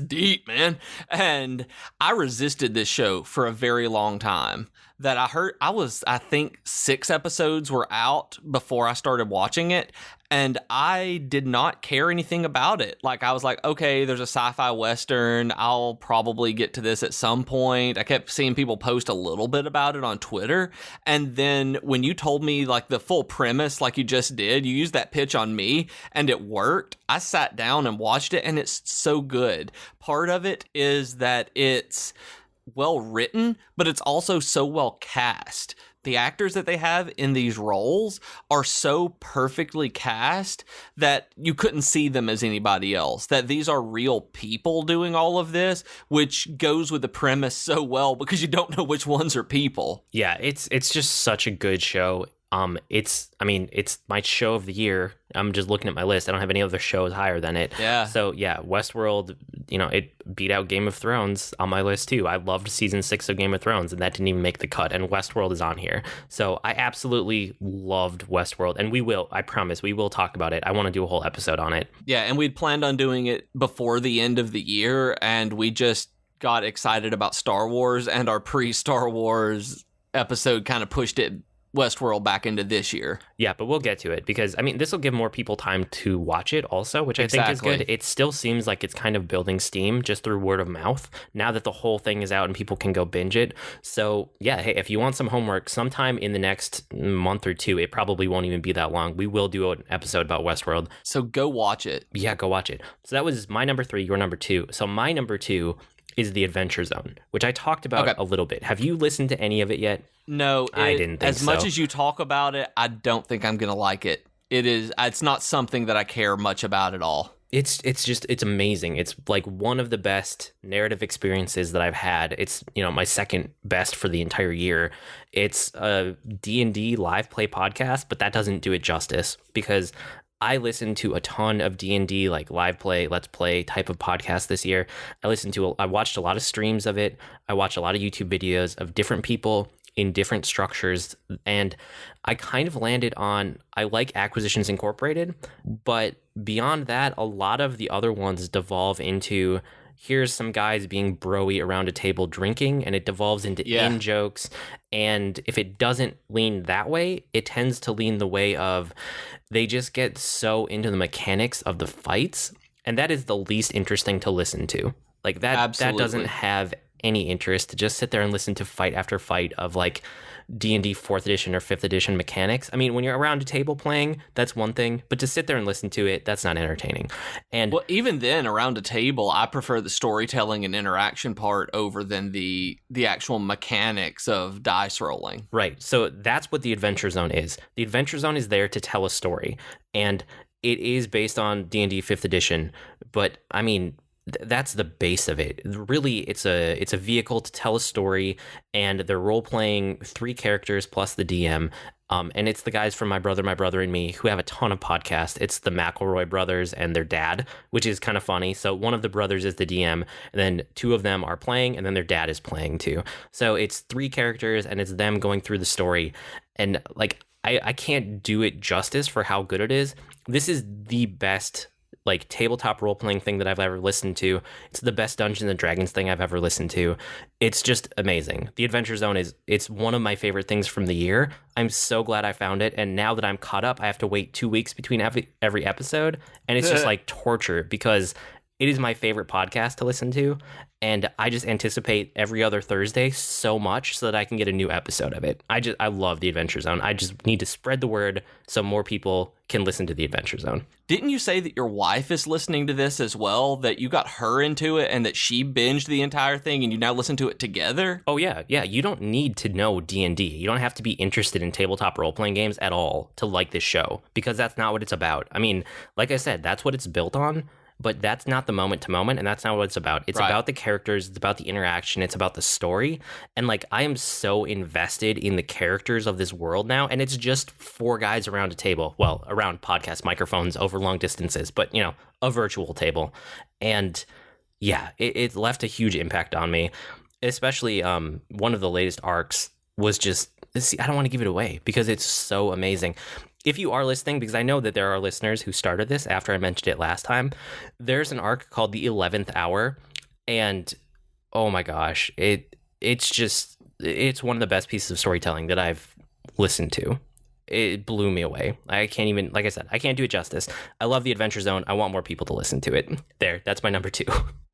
deep, man. And I resisted this show for a very long time. That I think 6 episodes were out before I started watching it, and I did not care anything about it. Like, I was like, okay, there's a sci-fi western. I'll probably get to this at some point. I kept seeing people post a little bit about it on Twitter. And then when you told me like the full premise, like you just did, you used that pitch on me and it worked. I sat down and watched it, and it's so good. Part of it is that it's well written, but it's also so well cast. The actors that they have in these roles are so perfectly cast that you couldn't see them as anybody else. That these are real people doing all of this, which goes with the premise so well because you don't know which ones are people. Yeah, it's just such a good show. It's my show of the year. I'm just looking at my list. I don't have any other shows higher than it. Yeah. So yeah, Westworld, it beat out Game of Thrones on my list too. I loved season 6 of Game of Thrones, and that didn't even make the cut, and Westworld is on here. So I absolutely loved Westworld, and I promise we will talk about it. I want to do a whole episode on it. Yeah, and we'd planned on doing it before the end of the year, and we just got excited about Star Wars, and our pre-Star Wars episode kind of pushed Westworld back into this year. Yeah, but we'll get to it because, this will give more people time to watch it also, which I think is good. It still seems like it's kind of building steam just through word of mouth now that the whole thing is out and people can go binge it. So, yeah, hey, if you want some homework, sometime in the next month or two, it probably won't even be that long. We will do an episode about Westworld. So go watch it. Yeah, go watch it. So that was my number 3, your number 2. So my number 2 is The Adventure Zone, which I talked about a little bit. Have you listened to any of it yet? No, I didn't think as much as you talk about it, I don't think I'm going to like it. It's not something that I care much about at all. It's amazing. It's like one of the best narrative experiences that I've had. It's, my second best for the entire year. It's a D&D live play podcast, but that doesn't do it justice because I listened to a ton of D&D, like live play, let's play type of podcast this year. I watched a lot of streams of it. I watched a lot of YouTube videos of different people in different structures. And I kind of landed on, I like Acquisitions Incorporated, but beyond that, a lot of the other ones devolve into, here's some guys being broy around a table drinking, and it devolves into in jokes. And if it doesn't lean that way, it tends to lean the way of they just get so into the mechanics of the fights, and that is the least interesting to listen to. Like that doesn't have any interest to just sit there and listen to fight after fight of like D&D 4th edition or 5th edition mechanics. When you're around a table playing, that's one thing, but to sit there and listen to it, that's not entertaining. And well, even then, around a table, I prefer the storytelling and interaction part over than the actual mechanics of dice rolling. Right. So that's what the Adventure Zone is. The Adventure Zone is there to tell a story, and it is based on D&D 5th edition, but that's the base of it. Really, it's a vehicle to tell a story, and they're role-playing 3 characters plus the DM. And it's the guys from My Brother, and Me, who have a ton of podcasts. It's the McElroy brothers and their dad, which is kind of funny. So one of the brothers is the DM, and then 2 of them are playing, and then their dad is playing too. So it's 3 characters, and it's them going through the story. And like, I can't do it justice for how good it is. This is the best like tabletop role-playing thing that I've ever listened to. It's the best Dungeons and Dragons thing I've ever listened to. It's just amazing. The Adventure Zone it's one of my favorite things from the year. I'm so glad I found it. And now that I'm caught up, I have to wait 2 weeks between every episode. And it's just like torture because it is my favorite podcast to listen to. And I just anticipate every other Thursday so much so that I can get a new episode of it. I love The Adventure Zone. I just need to spread the word so more people can listen to The Adventure Zone. Didn't you say that your wife is listening to this as well, that you got her into it and that she binged the entire thing and you now listen to it together? Oh, yeah. Yeah, you don't need to know D&D. You don't have to be interested in tabletop role-playing games at all to like this show because that's not what it's about. Like I said, that's what it's built on. But that's not the moment to moment, and that's not what it's about. It's about the characters, it's about the interaction, it's about the story. And like, I am so invested in the characters of this world now, and it's just 4 guys around a table. Well, around podcast microphones over long distances, but a virtual table. And yeah, it left a huge impact on me. Especially one of the latest arcs was just, I don't want to give it away because it's so amazing. If you are listening, because I know that there are listeners who started this after I mentioned it last time, there's an arc called The 11th Hour, and oh my gosh, it's one of the best pieces of storytelling that I've listened to. It blew me away. I can't even, like I said, I can't do it justice. I love The Adventure Zone. I want more people to listen to it. There, that's my number 2.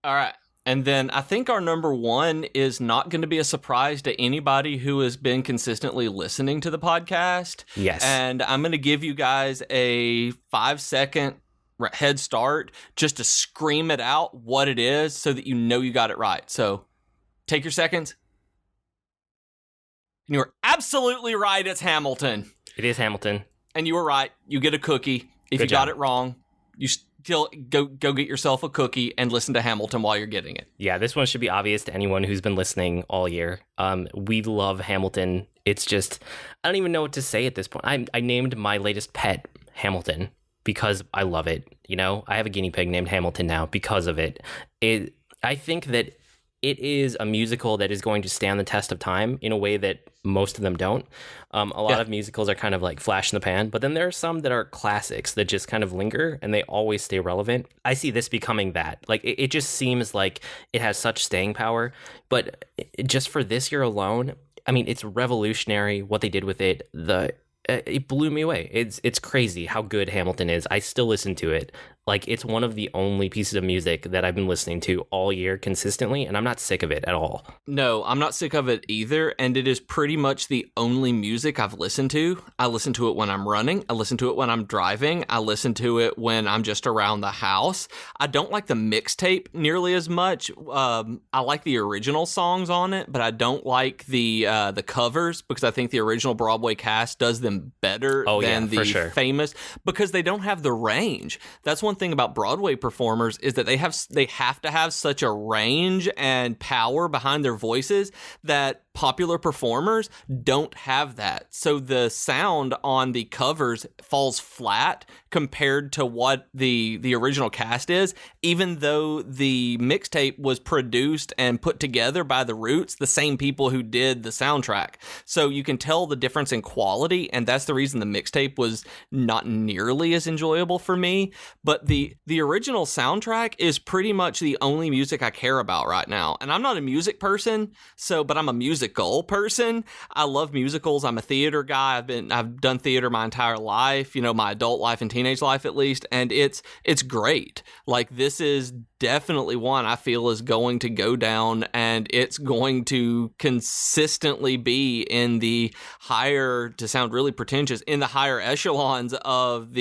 All right. And then I think our number 1 is not going to be a surprise to anybody who has been consistently listening to the podcast. Yes. And I'm going to give you guys a 5-second head start just to scream it out what it is so that you know you got it right. So take your seconds. And you were absolutely right. It's Hamilton. It is Hamilton. And you were right. You get a cookie. If you got it wrong, you still go get yourself a cookie and listen to Hamilton while you're getting it. Yeah, this one should be obvious to anyone who's been listening all year. We love Hamilton. It's just, I don't even know what to say at this point. I named my latest pet Hamilton. because I love it. You know, I have a guinea pig named Hamilton now because of it. I think that it is a musical that is going to stand the test of time in a way that most of them don't. A lot of musicals are kind of like flash in the pan, but then there are some that are classics that just kind of linger and they always stay relevant. I see this becoming that. Like, it just seems like it has such staying power. But just for this year alone, I mean, it's revolutionary what they did with it. It blew me away. It's crazy how good Hamilton is. I still listen to it. Like, it's one of the only pieces of music that I've been listening to all year consistently, and I'm not sick of it at all. No, I'm not sick of it either, and it is pretty much the only music I've listened to. I listen to it when I'm running. I listen to it when I'm driving. I listen to it when I'm just around the house. I don't like the mixtape nearly as much. I like the original songs on it, but I don't like the covers because I think the original Broadway cast does them better than the famous, because they don't have the range. That's one thing about Broadway performers, is that they have to have such a range and power behind their voices that popular performers don't have that. So the sound on the covers falls flat compared to what the original cast is, even though the mixtape was produced and put together by the Roots, the same people who did the soundtrack. So you can tell the difference in quality, and that's the reason the mixtape was not nearly as enjoyable for me. But the original soundtrack is pretty much the only music I care about right now. And I'm not a music person, but I'm a musical person. I love musicals. I'm a theater guy. I've done theater my entire life, my adult life and teenage life at least, and it's great. Like, this is definitely one I feel is going to go down, and it's going to consistently be in the higher, to sound really pretentious, in the higher echelons of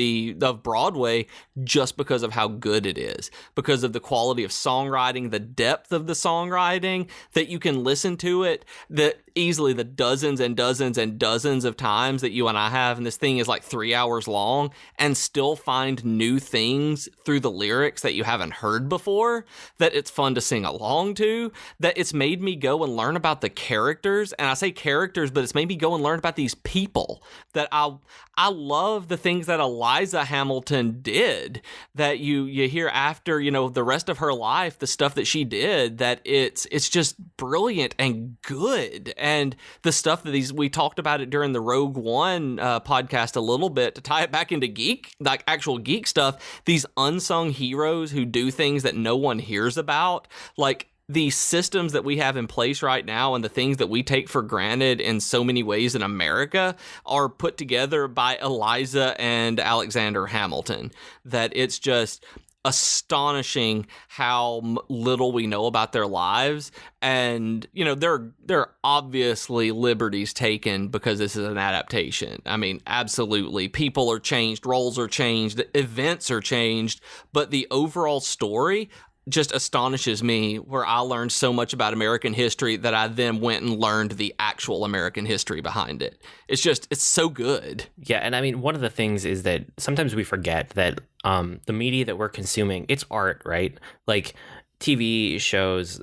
Broadway, just because of how good it is, because of the quality of songwriting, the depth of the songwriting, that you can listen to it that easily the dozens and dozens and dozens of times that you and I have, and this thing is like 3 hours long, and still find new things through the lyrics that you haven't heard before, that it's fun to sing along to, that it's made me go and learn about the characters. And I say characters, but it's made me go and learn about these people, that I love the things that Eliza Hamilton did, that you hear after, the rest of her life, the stuff that she did, that it's just brilliant and good. And the stuff that we talked about it during the Rogue One podcast a little bit, to tie it back into geek, like actual geek stuff, these unsung heroes who do things that no one hears about, like the systems that we have in place right now and the things that we take for granted in so many ways in America are put together by Eliza and Alexander Hamilton, that it's just astonishing how little we know about their lives. And there are obviously liberties taken because this is an adaptation. I mean, absolutely, people are changed, roles are changed, events are changed, but the overall story just astonishes me, where I learned so much about American history that I then went and learned the actual American history behind it. It's so good. Yeah, and I mean, one of the things is that sometimes we forget that the media that we're consuming, it's art, right? Like TV shows,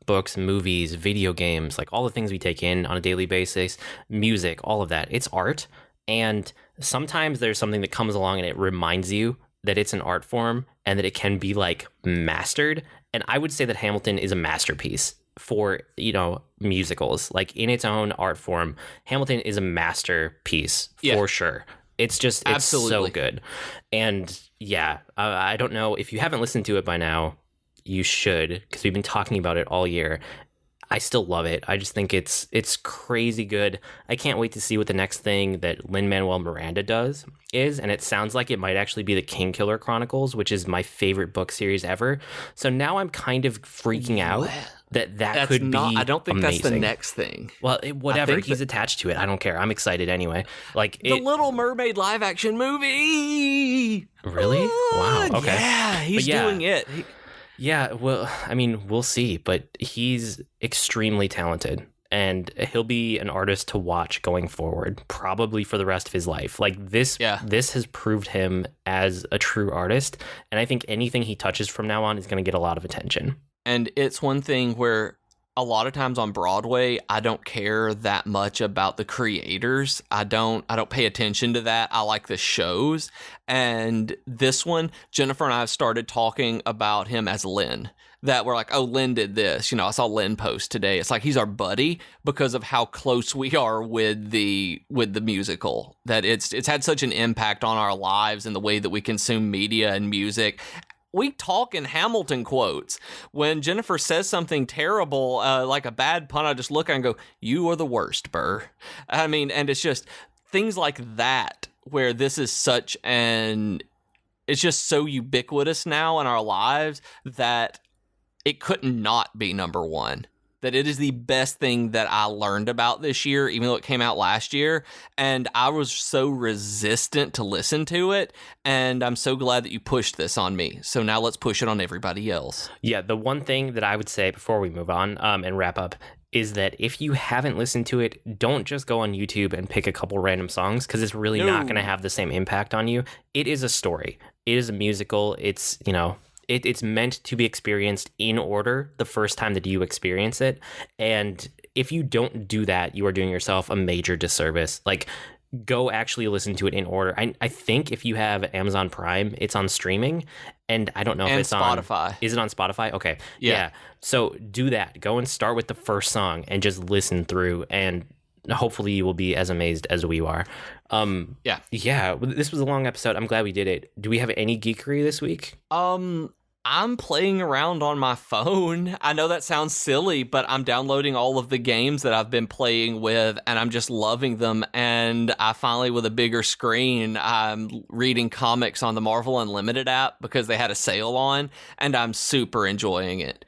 books, movies, video games, like all the things we take in on a daily basis, music, all of that, it's art. And sometimes there's something that comes along and it reminds you that it's an art form and that it can be like mastered. And I would say that Hamilton is a masterpiece for, musicals. Like, in its own art form, Hamilton is a masterpiece for sure. It's absolutely so good. And yeah, I don't know if you haven't listened to it by now, you should, because we've been talking about it all year. I still love it. I just think it's crazy good. I can't wait to see what the next thing that Lin-Manuel Miranda does is, and it sounds like it might actually be the Kingkiller Chronicles, which is my favorite book series ever. So now I'm kind of freaking out that could be I don't think amazing. That's the next thing. Well, whatever. He's attached to it. I don't care. I'm excited anyway. Like the Little Mermaid live action movie. Really? Wow. Okay. Yeah, he's doing it. Yeah, well, I mean, we'll see, but he's extremely talented, and he'll be an artist to watch going forward, probably for the rest of his life. Like, this has proved him as a true artist, and I think anything he touches from now on is going to get a lot of attention. And it's one thing where a lot of times on Broadway, I don't care that much about the creators. I don't pay attention to that. I like the shows. And this one, Jennifer and I have started talking about him as Lynn. That we're like, oh, Lynn did this. I saw Lynn post today. It's like he's our buddy because of how close we are with the musical. That it's had such an impact on our lives and the way that we consume media and music. We talk in Hamilton quotes. When Jennifer says something terrible, like a bad pun, I just look at her and go, "You are the worst, Burr." I mean, and it's just things like that where this is it's just so ubiquitous now in our lives that it couldn't not be number one. That it is the best thing that I learned about this year, even though it came out last year. And I was so resistant to listen to it. And I'm so glad that you pushed this on me. So now let's push it on everybody else. Yeah, the one thing that I would say before we move on and wrap up is that if you haven't listened to it, don't just go on YouTube and pick a couple random songs because it's really not going to have the same impact on you. It is a story. It is a musical. It's, it's meant to be experienced in order the first time that you experience it. And if you don't do that, you are doing yourself a major disservice. Like, go actually listen to it in order. I think if you have Amazon Prime, it's on streaming. And I don't know if it's Spotify. Is it on Spotify? Okay. Yeah. So do that. Go and start with the first song and just listen through, and hopefully you will be as amazed as we are. Yeah, this was a long episode. I'm glad we did it. Do we have any geekery this week? I'm playing around on my phone. I know that sounds silly, but I'm downloading all of the games that I've been playing with, and I'm just loving them. And I finally, with a bigger screen, I'm reading comics on the Marvel Unlimited app because they had a sale on, and I'm super enjoying it.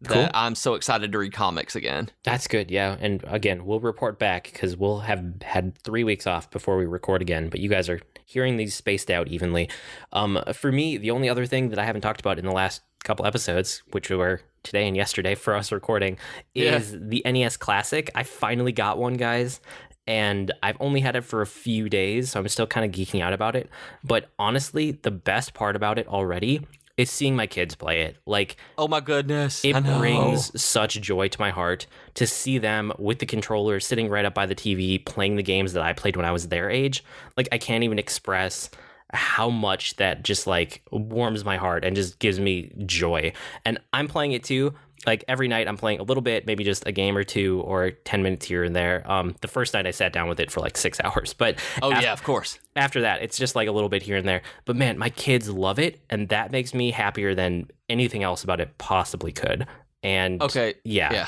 Cool. I'm so excited to read comics again. That's good, yeah. And again, we'll report back because we'll have had 3 weeks off before we record again, but you guys are hearing these spaced out evenly. For me, the only other thing that I haven't talked about in the last couple episodes, which were today and yesterday for us recording, is the NES Classic. I finally got one, guys. And I've only had it for a few days, so I'm still kind of geeking out about it. But honestly, the best part about it already is seeing my kids play it. Like, oh my goodness, it brings such joy to my heart to see them with the controller sitting right up by the TV playing the games that I played when I was their age. Like, I can't even express how much that just like warms my heart and just gives me joy. And I'm playing it too. Like, every night I'm playing a little bit, maybe just a game or two or 10 minutes here and there. The first night I sat down with it for like 6 hours, but yeah, of course. After that, it's just like a little bit here and there. But man, my kids love it, and that makes me happier than anything else about it possibly could. And yeah.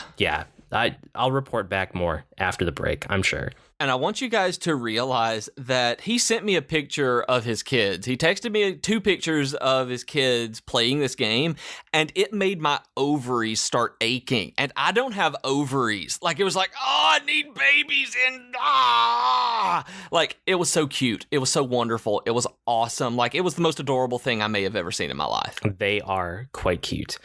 I'll report back more after the break, I'm sure. And I want you guys to realize that he sent me a picture of his kids. He texted me 2 pictures of his kids playing this game, and it made my ovaries start aching. And I don't have ovaries. Like, it was like, oh, I need babies, and like, it was so cute. It was so wonderful. It was awesome. Like, it was the most adorable thing I may have ever seen in my life. They are quite cute.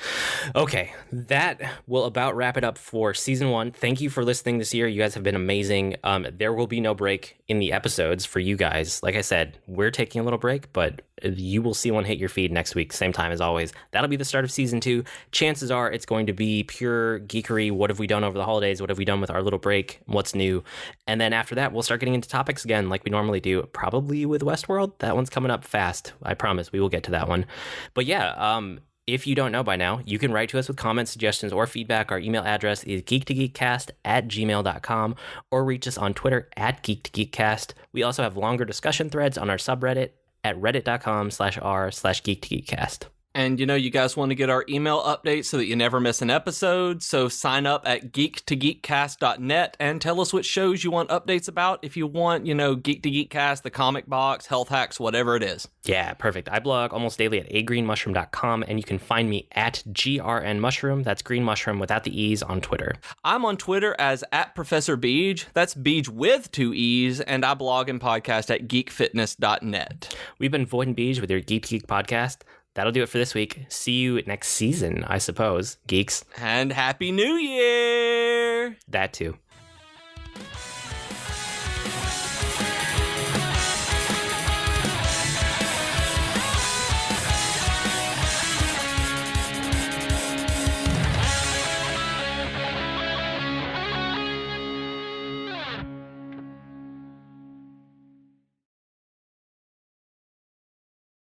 Okay, that will about wrap it up for season 1. Thank you for listening this year. You guys have been amazing. There will be no break in the episodes for you guys. Like I said, we're taking a little break, but you will see one hit your feed next week, same time as always. That'll be the start of season 2. Chances are it's going to be pure geekery. What have we done over the holidays? What have we done with our little break? What's new? And then after that, we'll start getting into topics again like we normally do, probably with Westworld. That one's coming up fast. I promise we will get to that one. But yeah, if you don't know by now, you can write to us with comments, suggestions, or feedback. Our email address is geek2geekcast@gmail.com, or reach us on Twitter @geek2geekcast. We also have longer discussion threads on our subreddit at reddit.com/r/geek2geekcast. And you guys want to get our email updates so that you never miss an episode. So sign up at geek2geekcast.net and tell us which shows you want updates about. If you want, Geek to Geekcast, the comic box, health hacks, whatever it is. Yeah, perfect. I blog almost daily at agreenmushroom.com, and you can find me at grnmushroom. That's green mushroom without the E's on Twitter. I'm on Twitter as @Professor Beej. That's Beej with 2 E's, and I blog and podcast at geekfitness.net. We've been Void and Beej with your Geek to Geek podcast. That'll do it for this week. See you next season, I suppose, geeks. And Happy New Year! That too.